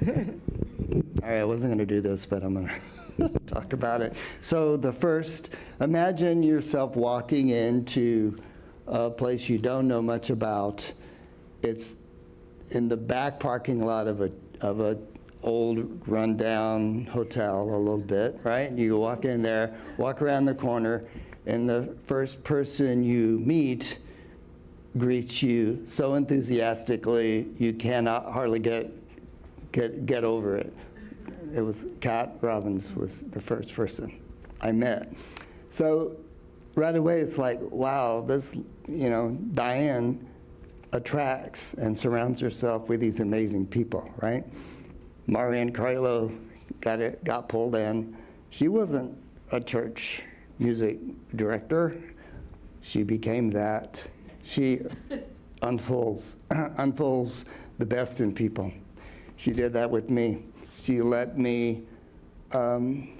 All right, I wasn't going to do this, but I'm going to talk about it. So the first, imagine yourself walking into a place you don't know much about. It's in the back parking lot of a old rundown hotel a little bit, right? You walk in there, walk around the corner, and the first person you meet greets you so enthusiastically you cannot hardly get over it. It was Cat Robbins was the first person I met. So right away it's like, wow, this, you know, Diane attracts and surrounds herself with these amazing people, right? Marianne Kreitlow got pulled in. She wasn't a church music director. She became that. She unfolds the best in people. She did that with me. She let me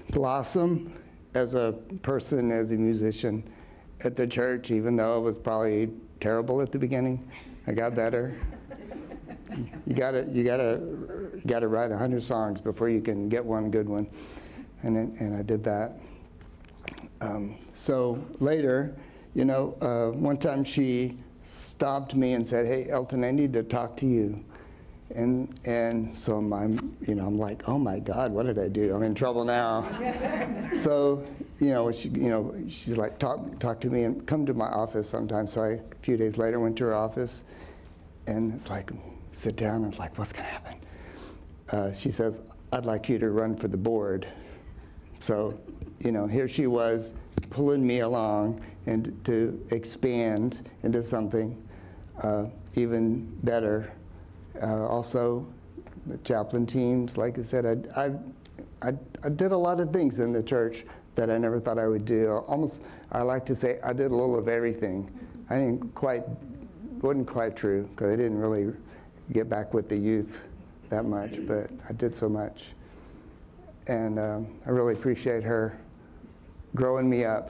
blossom as a person, as a musician at the church, even though it was probably terrible at the beginning. I got better. You gotta write 100 songs before you can get one good one, and I did that. So later, you know, one time she stopped me and said, "Hey, Elton, I need to talk to you." And so I'm like, oh my God, what did I do? I'm in trouble now. So, she's like, talk to me and come to my office sometime. So a few days later, went to her office, and it's like, sit down. And it's like, what's gonna happen? She says, "I'd like you to run for the board." So, here she was pulling me along and to expand into something even better. Also, the chaplain teams, like I said, I did a lot of things in the church that I never thought I would do. I like to say I did a little of everything. Wasn't quite true, because I didn't really get back with the youth that much, but I did so much. And I really appreciate her growing me up.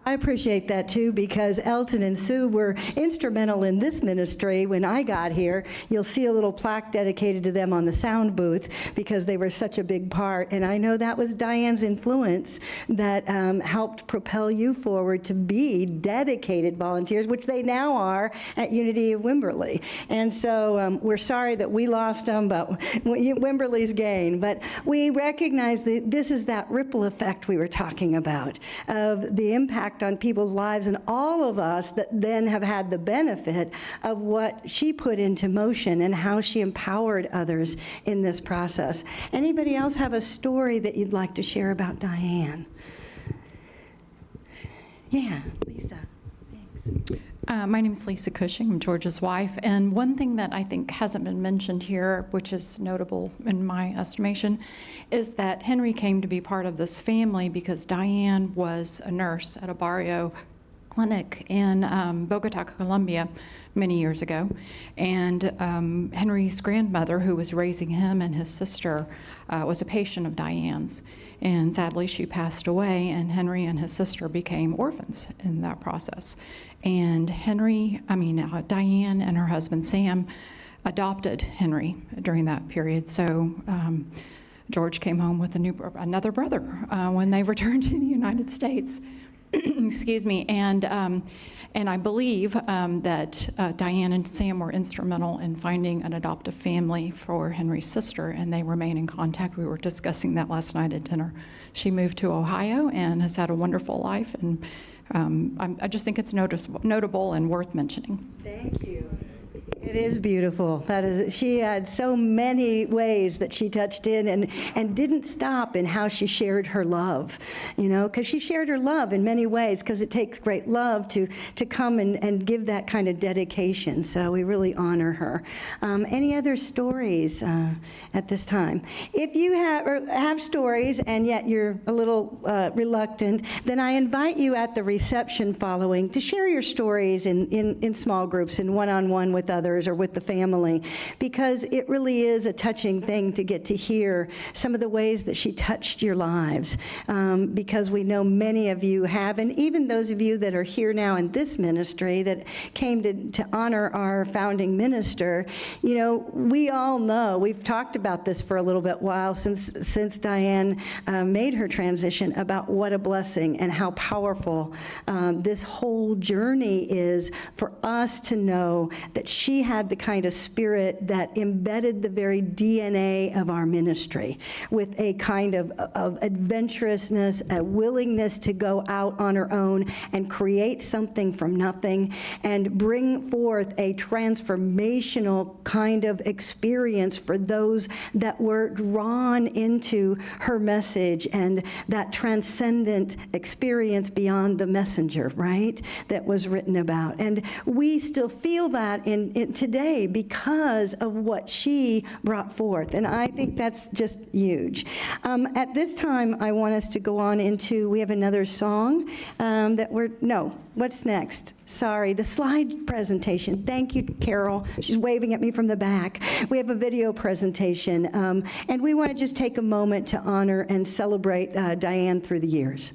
I appreciate that too, because Elton and Sue were instrumental in this ministry. When I got here, you'll see a little plaque dedicated to them on the sound booth, because they were such a big part. And I know that was Diane's influence that helped propel you forward to be dedicated volunteers, which they now are at Unity of Wimberley. And so we're sorry that we lost them, but Wimberley's gain. But we recognize that this is that ripple effect we were talking about, of the impact on people's lives, and all of us that then have had the benefit of what she put into motion and how she empowered others in this process. Anybody else have a story that you'd like to share about Diane? Yeah, Lisa. Thanks. My name is Lisa Cushing. I'm George's wife. And one thing that I think hasn't been mentioned here, which is notable in my estimation, is that Henry came to be part of this family because Diane was a nurse at a barrio clinic in Bogota, Colombia, many years ago. And Henry's grandmother, who was raising him and his sister, was a patient of Diane's. And sadly, she passed away, and Henry and his sister became orphans in that process. And Diane and her husband, Sam, adopted Henry during that period. So George came home with another brother when they returned to the United States. Excuse me. And I believe that Diane and Sam were instrumental in finding an adoptive family for Henry's sister, and they remain in contact. We were discussing that last night at dinner. She moved to Ohio and has had a wonderful life, and I just think it's notable and worth mentioning. Thank you. It is beautiful. That is, she had so many ways that she touched in and didn't stop in how she shared her love, because she shared her love in many ways, because it takes great love to come and give that kind of dedication. So we really honor her. Any other stories at this time? If you have stories and yet you're a little reluctant, then I invite you at the reception following to share your stories in small groups and one-on-one with others or with the family, because it really is a touching thing to get to hear some of the ways that she touched your lives, because we know many of you have, and even those of you that are here now in this ministry that came to honor our founding minister. We all know, we've talked about this for a little bit while since Diane made her transition, about what a blessing and how powerful this whole journey is for us to know that she had the kind of spirit that embedded the very DNA of our ministry, with a kind of adventurousness, a willingness to go out on her own and create something from nothing and bring forth a transformational kind of experience for those that were drawn into her message, and that transcendent experience beyond the messenger, right, that was written about. And we still feel that in today because of what she brought forth, and I think that's just huge. At this time, I want us to go on into, we have another song what's next? Sorry, the slide presentation. Thank you, Carol. She's waving at me from the back. We have a video presentation, and we want to just take a moment to honor and celebrate Diane through the years.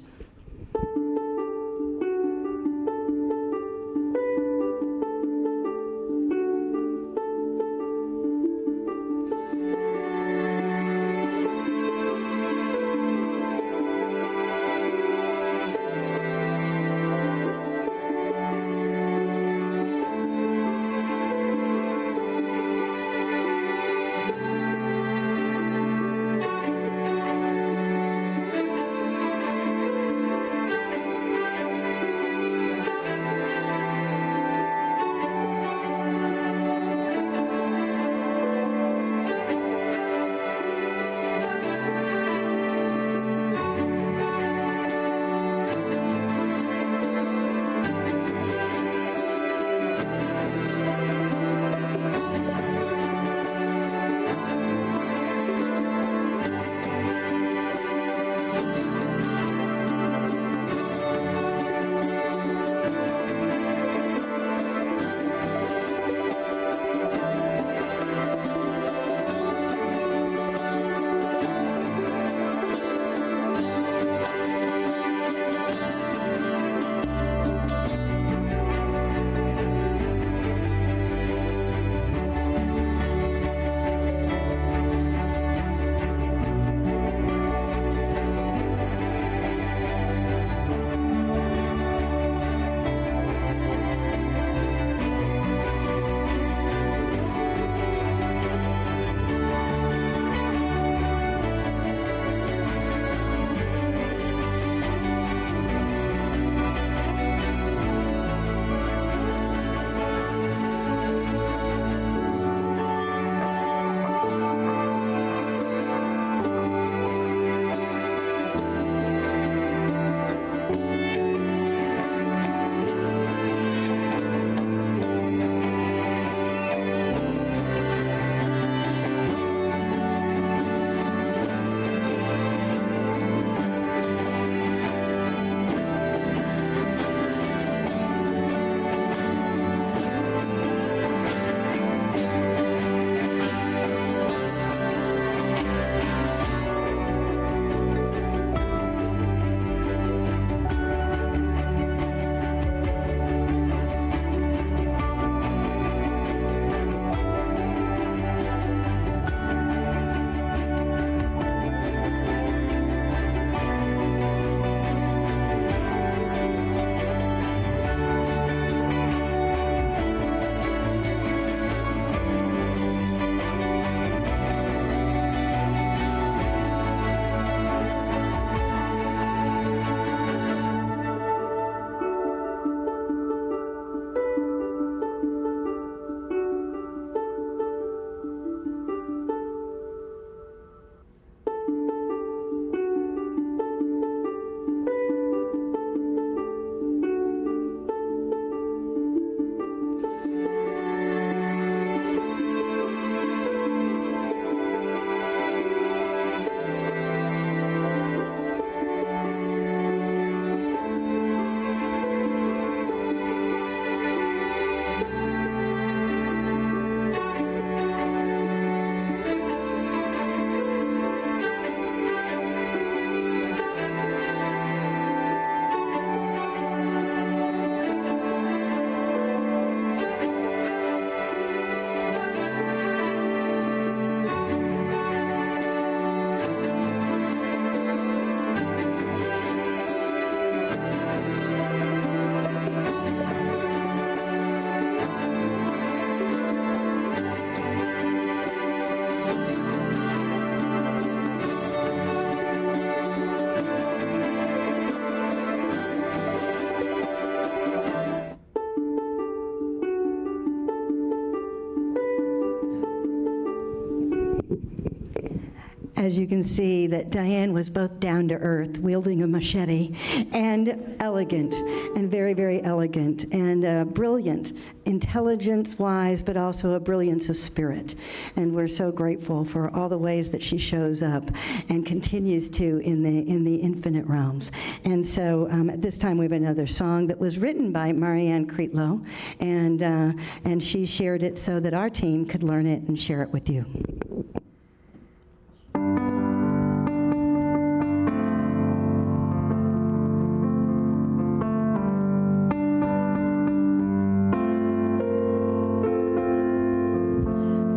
as you can see, that Diane was both down to earth, wielding a machete, and elegant, and very, very elegant, and brilliant, intelligence-wise, but also a brilliance of spirit. And we're so grateful for all the ways that she shows up and continues to in the infinite realms. And so at this time we have another song that was written by Marianne Creetlow, and she shared it so that our team could learn it and share it with you.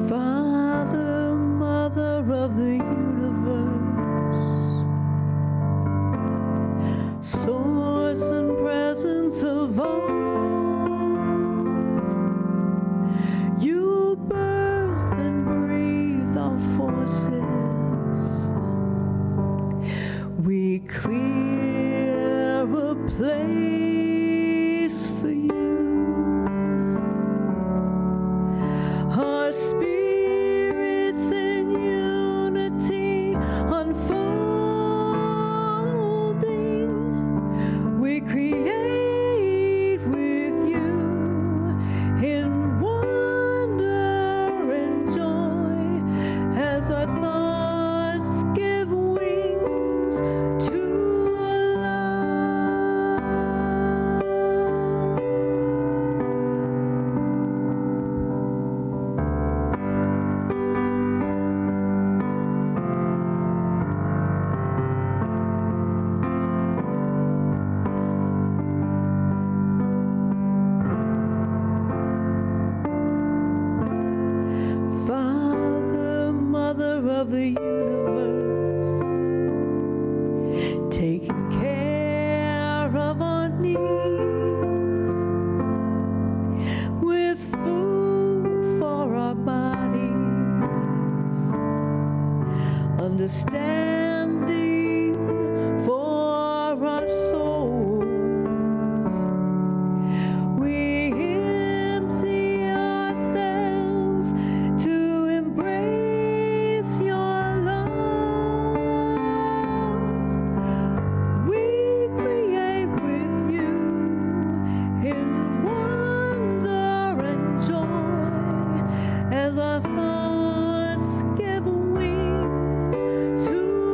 Father, Mother of the universe, source and presence of all, you birth and breathe our forces. We clear a place for you. Our spirits in unity unfolding, we create with you in wonder and joy as our thoughts give wings to Father, Mother of the universe, taking care of our needs with food for our bodies, understanding for our souls. We empty ourselves to embrace your love. We create with you in wonder and joy as our thoughts give wings to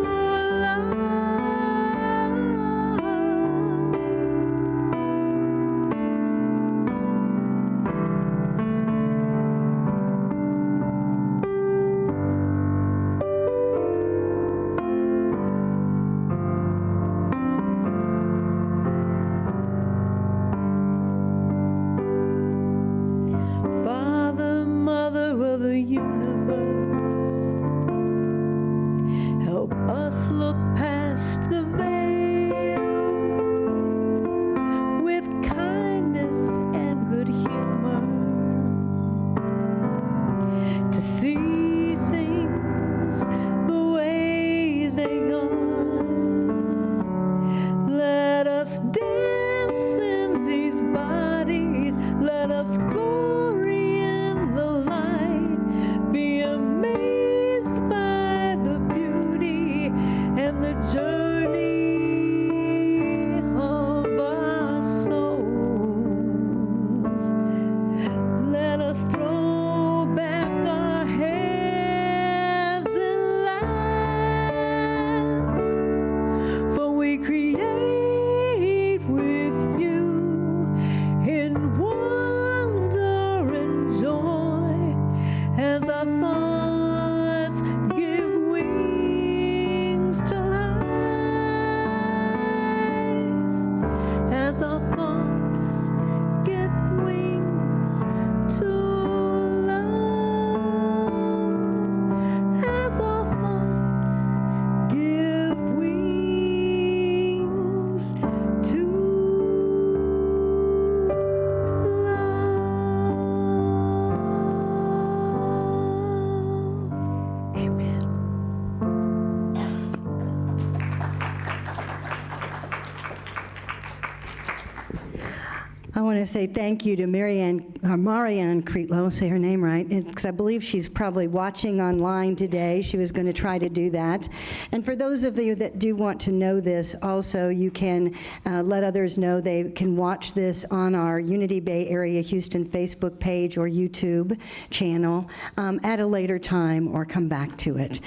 want to say thank you to Marianne Creetlow, say her name right, because I believe she's probably watching online today. She was going to try to do that. And for those of you that do want to know this, also, you can let others know they can watch this on our Unity Bay Area Houston Facebook page or YouTube channel at a later time or come back to it.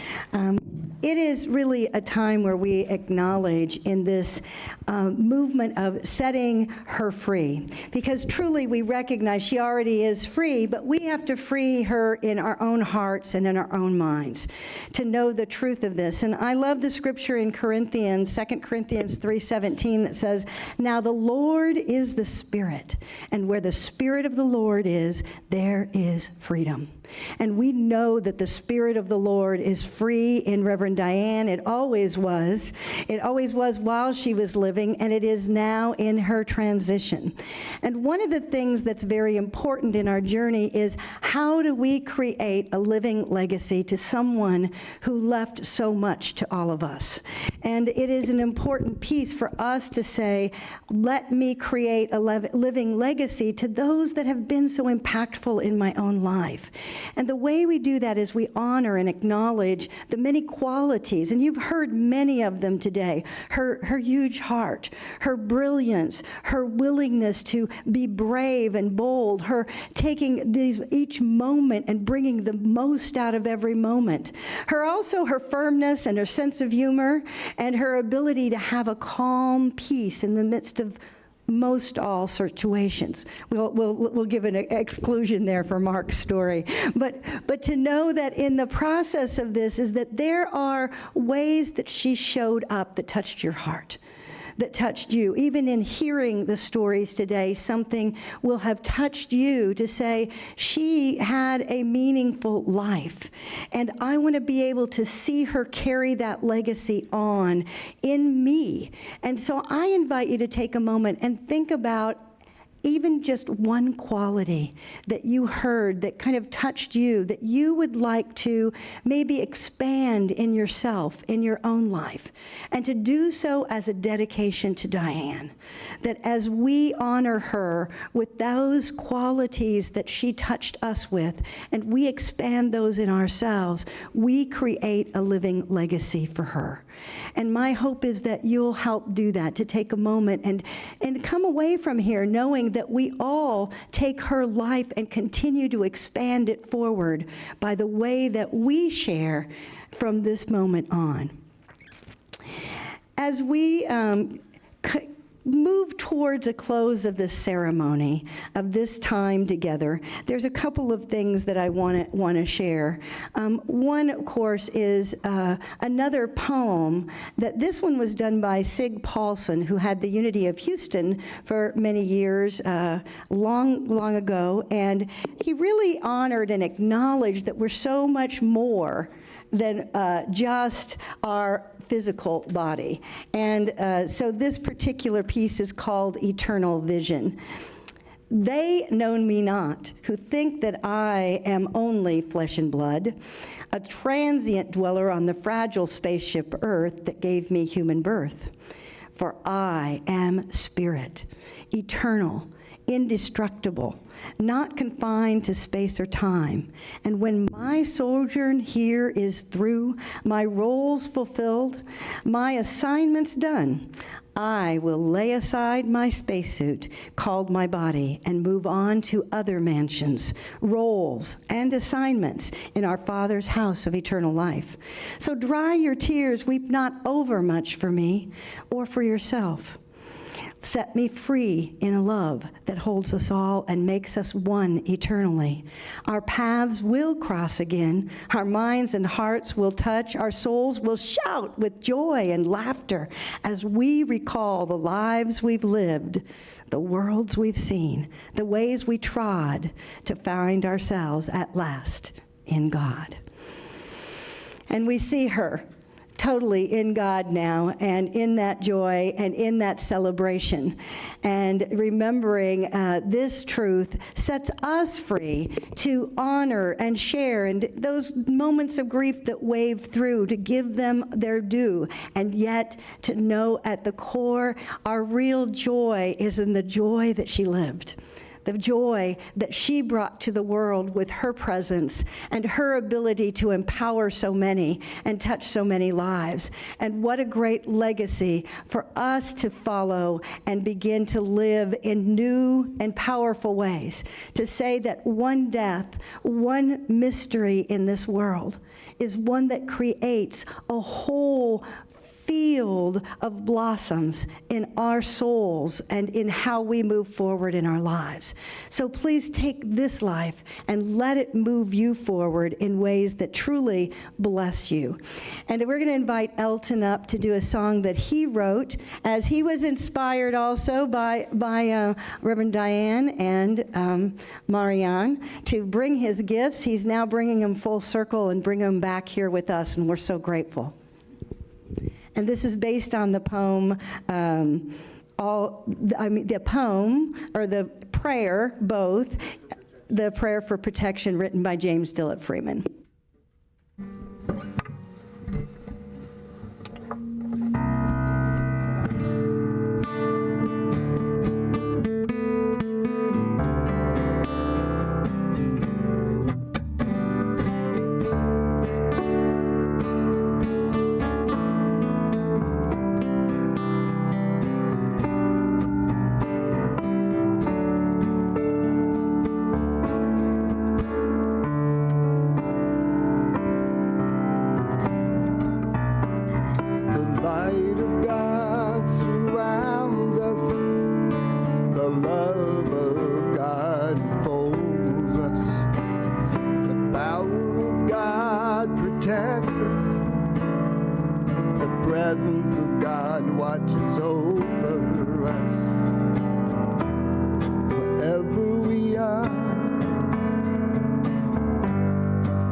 It is really a time where we acknowledge in this movement of setting her free, because truly we recognize she already is free, but we have to free her in our own hearts and in our own minds to know the truth of this. And I love the scripture in Corinthians, 2 Corinthians 3:17, that says, "Now the Lord is the Spirit, and where the Spirit of the Lord is, there is freedom." And we know that the Spirit of the Lord is free in Reverend Diane. It always was. It always was while she was living, and it is now in her transition. And one of the things that's very important in our journey is, how do we create a living legacy to someone who left so much to all of us? And it is an important piece for us to say, let me create a living legacy to those that have been so impactful in my own life. And the way we do that is we honor and acknowledge the many qualities, and you've heard many of them today. Her huge heart, her brilliance, her willingness to be brave and bold, her taking each moment and bringing the most out of every moment. Her firmness and her sense of humor, and her ability to have a calm peace in the midst of most all situations. We'll give an exclusion there for Mark's story. But to know that in the process of this is that there are ways that she showed up that touched your heart, that touched you. Even in hearing the stories today, something will have touched you to say, she had a meaningful life. And I want to be able to see her carry that legacy on in me. And so I invite you to take a moment and think about even just one quality that you heard that kind of touched you, that you would like to maybe expand in yourself, in your own life, and to do so as a dedication to Diane. That as we honor her with those qualities that she touched us with, and we expand those in ourselves, we create a living legacy for her. And my hope is that you'll help do that, to take a moment and come away from here knowing that we all take her life and continue to expand it forward by the way that we share from this moment on. As we move towards a close of this ceremony, of this time together, there's a couple of things that I want to share. One, of course, is another poem. That this one was done by Sig Paulson, who had the Unity of Houston for many years, long ago, and he really honored and acknowledged that we're so much more than just our physical body. And so this particular piece is called Eternal Vision. They know me not, who think that I am only flesh and blood, a transient dweller on the fragile spaceship Earth that gave me human birth. For I am spirit, eternal, indestructible, not confined to space or time. And when my sojourn here is through, my roles fulfilled, my assignments done, I will lay aside my spacesuit, called my body, and move on to other mansions, roles, and assignments in our Father's house of eternal life. So dry your tears, weep not over much for me or for yourself. Set me free in a love that holds us all and makes us one eternally. Our paths will cross again. Our minds and hearts will touch. Our souls will shout with joy and laughter as we recall the lives we've lived, the worlds we've seen, the ways we trod to find ourselves at last in God. And we see her totally in God now, and in that joy and in that celebration. And remembering this truth sets us free to honor and share, and those moments of grief that wave through, to give them their due, and yet to know at the core our real joy is in the joy that she lived. The joy that she brought to the world with her presence and her ability to empower so many and touch so many lives. And what a great legacy for us to follow and begin to live in new and powerful ways. To say that one death, one mystery in this world is one that creates a whole field of blossoms in our souls and in how we move forward in our lives. So please take this life and let it move you forward in ways that truly bless you. And we're going to invite Elton up to do a song that he wrote, as he was inspired also by Reverend Diane and Marianne to bring his gifts. He's now bringing them full circle and bring them back here with us, and we're so grateful. And this is based on the poem, the poem, or the prayer, both, the prayer for protection written by James Dillett Freeman. presence of God watches over us. Wherever we are,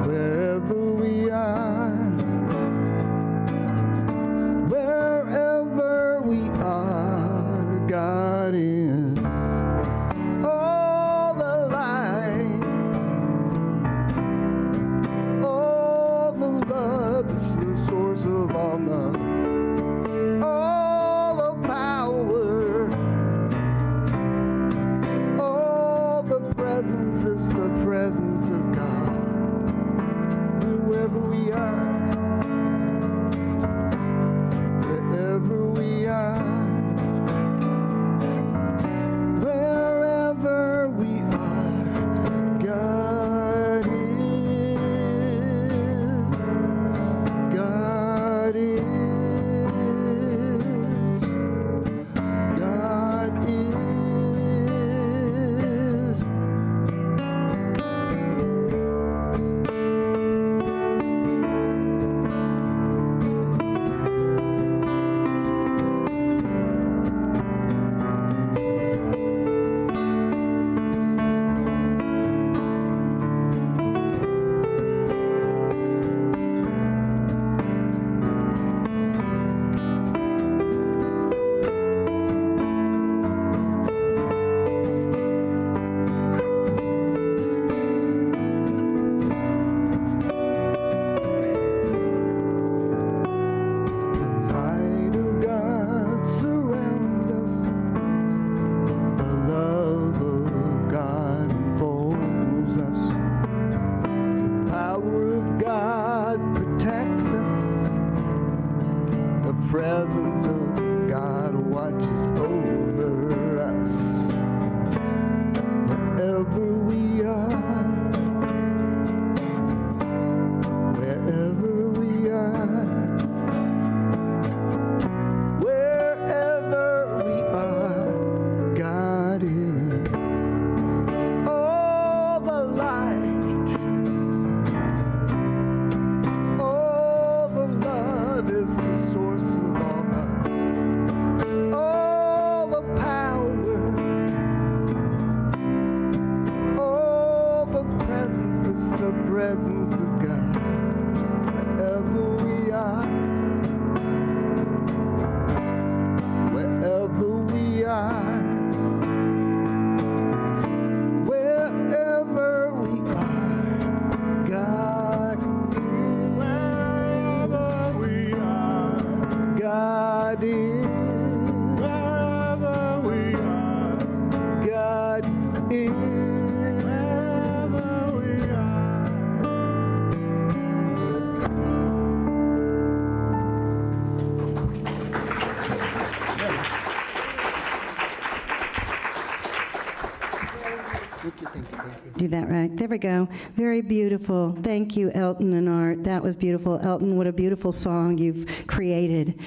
wherever we are, wherever we are, God is all the light, all the love is the source of all love, all the power, all the presence, it's the presence of God. Wherever we are, do that right. There we go. Very beautiful. Thank you, Elton and Art. That was beautiful. Elton, what a beautiful song you've created.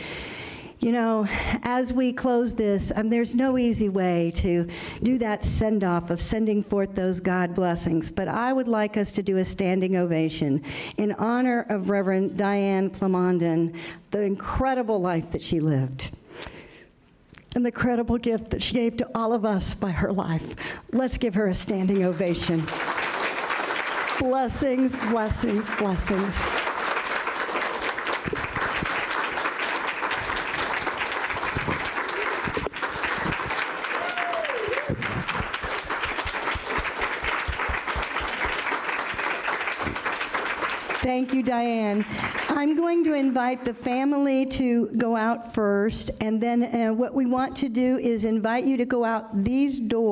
You know, as we close this, there's no easy way to do that send-off of sending forth those God blessings, but I would like us to do a standing ovation in honor of Reverend Diane Plamondon, the incredible life that she lived, and the incredible gift that she gave to all of us by her life. Let's give her a standing ovation. Blessings, blessings, blessings. Thank you, Diane. I'm going to invite the family to go out first, and then what we want to do is invite you to go out these doors.